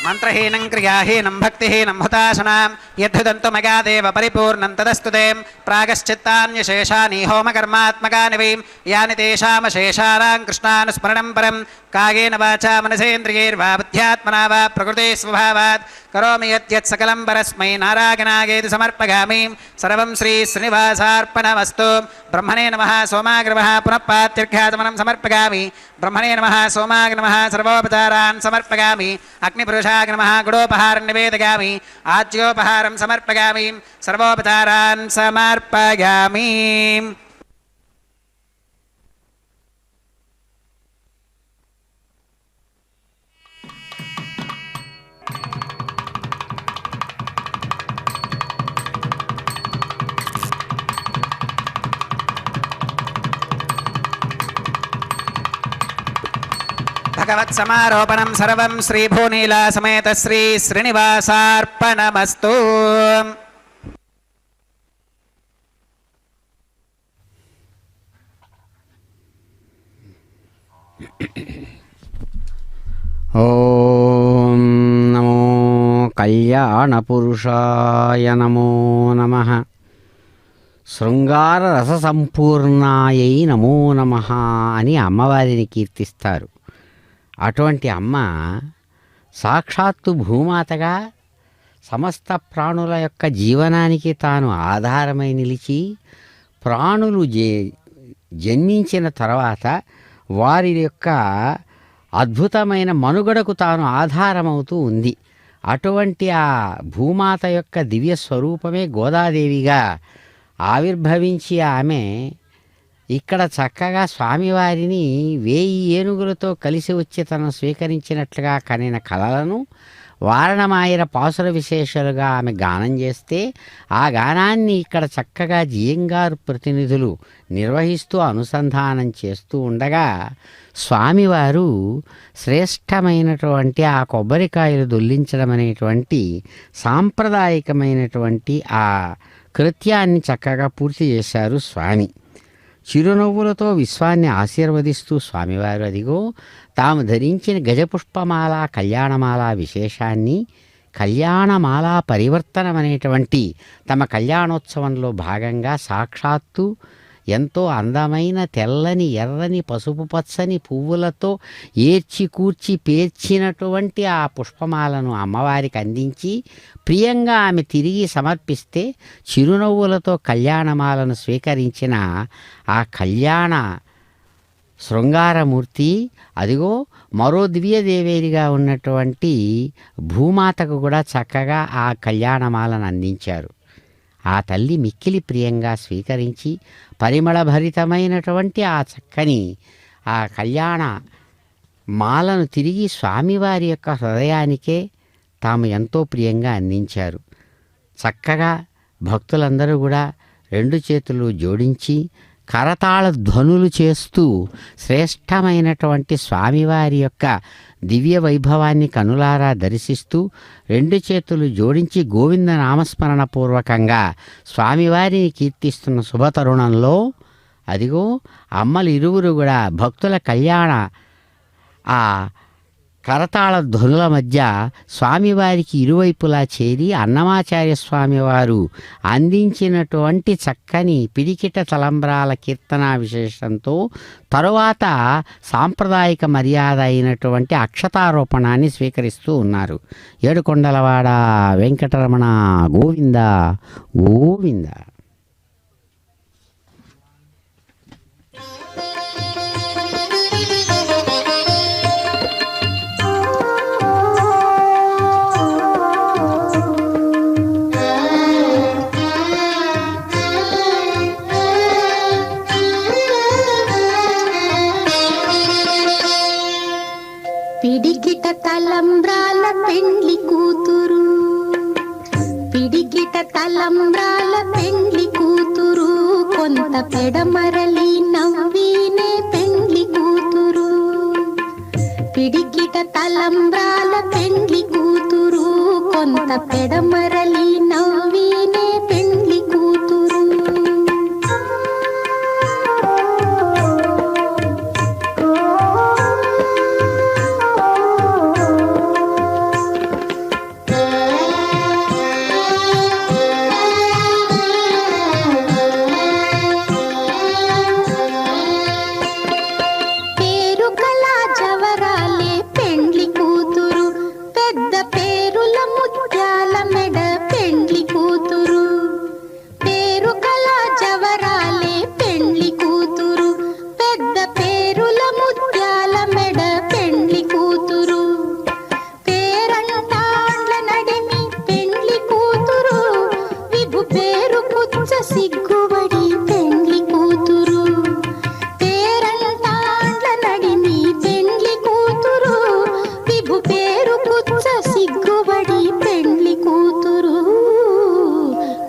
Speaker 2: మంత్రహీనం క్రియాహీనం భక్తిహీనం హుతాశనాం యద్ధుదంతు మగాదేవ పరిపూర్ణం తదస్తుతే ప్రాగశ్చిత్తాన్యశేషాని హోమకర్మాత్మకాని వై యాని తేషామశేషానాం కృష్ణానుస్మరణం పరం కాయేన వాచా మనసేంద్రియైర్వా బుద్ధ్యాత్మనా వా ప్రకృతే స్వభావాత్ కరోమి యత్యత్ సకలం పరస్మై నారాయణాయేతి సమర్పయామి సర్వం శ్రీ శ్రీనివాసార్పణమస్తు బ్రహ్మణే నమః సోమాగ్ర నమః పునః పాత్యర్ఘ్యాచమనం సమర్పయామి బ్రహ్మణే నమః సోమాగ్ర నమః సర్వోపచారాన్ సమర్పయామి అగ్నిపురుషాగ్ర నమః గుడోపహారం నివేదయామి ఆజ్యోపహారం సమర్పయామి సర్వోపచారాన్ సమర్పయామి భగవత్సమారోపణం సర్వం శ్రీభూనీలా సమేత శ్రీ శ్రీనివాసార్పణమస్తు.
Speaker 3: ఓం నమో కళ్యాణపురుషాయ నమో నమః. శృంగార రససంపూర్ణాయై నమో నమః అని అమ్మవారిని కీర్తిస్తారు. అటువంటి అమ్మ సాక్షాత్తు భూమాతగా సమస్త ప్రాణుల యొక్క జీవనానికి తాను ఆధారమై నిలిచి ప్రాణులు జన్మించిన తర్వాత వారి యొక్క అద్భుతమైన మనుగడకు తాను ఆధారమవుతూ ఉంది. అటువంటి ఆ భూమాత యొక్క దివ్య స్వరూపమే గోదాదేవిగా ఆవిర్భవించి ఆమె ఇక్కడ చక్కగా స్వామివారిని 1000 ఏనుగులతో కలిసి వచ్చి తనను స్వీకరించినట్లుగా కనిన కలలను వారణమాయిర పాసుర విశేషాలుగా ఆమె గానం చేస్తే ఆ గానాన్ని ఇక్కడ చక్కగా జియంగారు ప్రతినిధులు నిర్వహిస్తూ అనుసంధానం చేస్తూ ఉండగా స్వామివారు శ్రేష్టమైనటువంటి ఆ కొబ్బరికాయలు దొల్లించడం అనేటువంటి సాంప్రదాయకమైనటువంటి ఆ కృత్యాన్ని చక్కగా పూర్తి చేశారు స్వామి. చిరునవ్వులతో విశ్వాన్ని ఆశీర్వదిస్తూ స్వామివారు అదిగో తాము ధరించిన గజపుష్పమాల కళ్యాణమాల విశేషాన్ని కళ్యాణమాల పరివర్తనం అనేటువంటి తమ కళ్యాణోత్సవంలో భాగంగా సాక్షాత్తు ఎంతో అందమైన తెల్లని ఎర్రని పసుపు పచ్చని పువ్వులతో ఏర్చి కూర్చి పేర్చినటువంటి ఆ పుష్పమాలను అమ్మవారికి అందించి ప్రియంగా ఆమె తిరిగి సమర్పిస్తే చిరునవ్వులతో కళ్యాణమాలను స్వీకరించిన ఆ కళ్యాణ శృంగారమూర్తి అదిగో మరో దివ్యదేవేరిగా ఉన్నటువంటి భూమాతకు కూడా చక్కగా ఆ కళ్యాణమాలను అందించారు. ఆ తల్లి మిక్కిలి ప్రియంగా స్వీకరించి పరిమళభరితమైనటువంటి ఆ చక్కని ఆ కళ్యాణ మాలను తిరిగి స్వామివారి యొక్క హృదయానికే తాము ఎంతో ప్రియంగా అందించారు. చక్కగా భక్తులందరూ కూడా రెండు చేతులు జోడించి కరతాళ ధ్వనులు చేస్తూ శ్రేష్టమైనటువంటి స్వామివారి యొక్క దివ్య వైభవాన్ని కనులారా దర్శిస్తూ రెండు చేతులు జోడించి గోవింద నామస్మరణ పూర్వకంగా స్వామివారిని కీర్తిస్తున్న శుభతరుణంలో అదిగో అమ్మలు ఇరువురు కూడా భక్తుల కళ్యాణ ఆ కరతాళ ధ్వనుల మధ్య స్వామివారికి ఇరువైపులా చేరి అన్నమాచార్య స్వామివారు అందించినటువంటి చక్కని పిడికిట తలంబ్రాల కీర్తనా విశేషంతో తరువాత సాంప్రదాయిక మర్యాద అయినటువంటి అక్షతారోపణాన్ని స్వీకరిస్తూ ఉన్నారు. ఏడుకొండలవాడ వెంకటరమణ గోవింద గోవింద.
Speaker 6: పిడికిట తలంబ్రాల పెండ్లి కూతురు, పిడికిట తలంబ్రాల పెండ్లి కూతురు, కొంత పెడమరలి నవ్వినే పెండ్లి కూతురు. పిడికిట తలంబ్రాల పెండ్లి కూతురు, కొంత పెడమరలి నవ్వినే పెండ్లి కూతురు.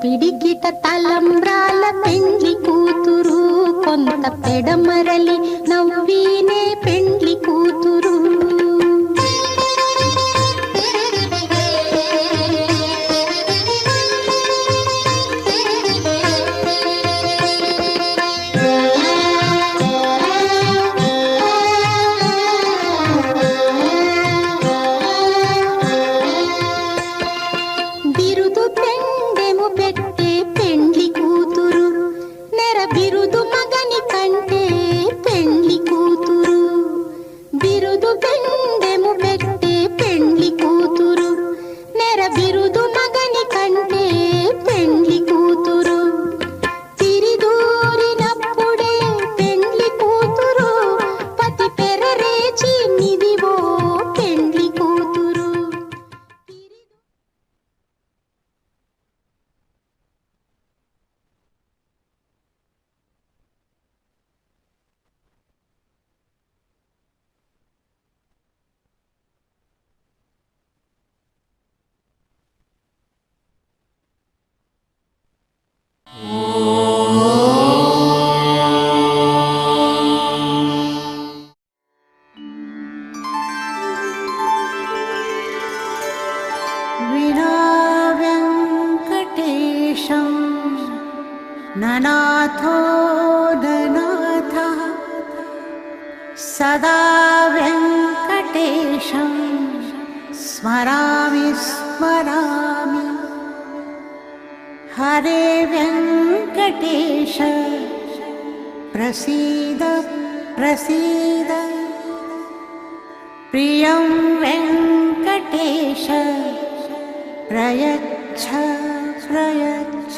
Speaker 6: పిడికిట తలంబ్రాల పెండ్లి కూతురు, కొంత పెడమరలి నవ్వినే పెండ్లి కూతురు. బిరుదు పెండెము పెట్టే పెండ్లి కూతురు, నెర బిరుదు మగని కంటే పెండ్లి కూతురు. బిరుదు పెండెము పెట్టే పెండ్లి కూతురు, నెర బిరుదు మగని కంటే పెండ్లి కూతురు. తిరిదూరినప్పుడే పెండ్లి కూతురు, పతి పెరరేచి నిదివో పెండ్లి కూతురు.
Speaker 7: विना वेङ्कटेशं ननाथो ननाथः, सदा वेङ्कटेशं स्मरामि स्मरामि. हरे वेङ्कटेश प्रसीद प्रसीद प्रियं वेङ्कटेश प्रयच्छ प्रयच्छ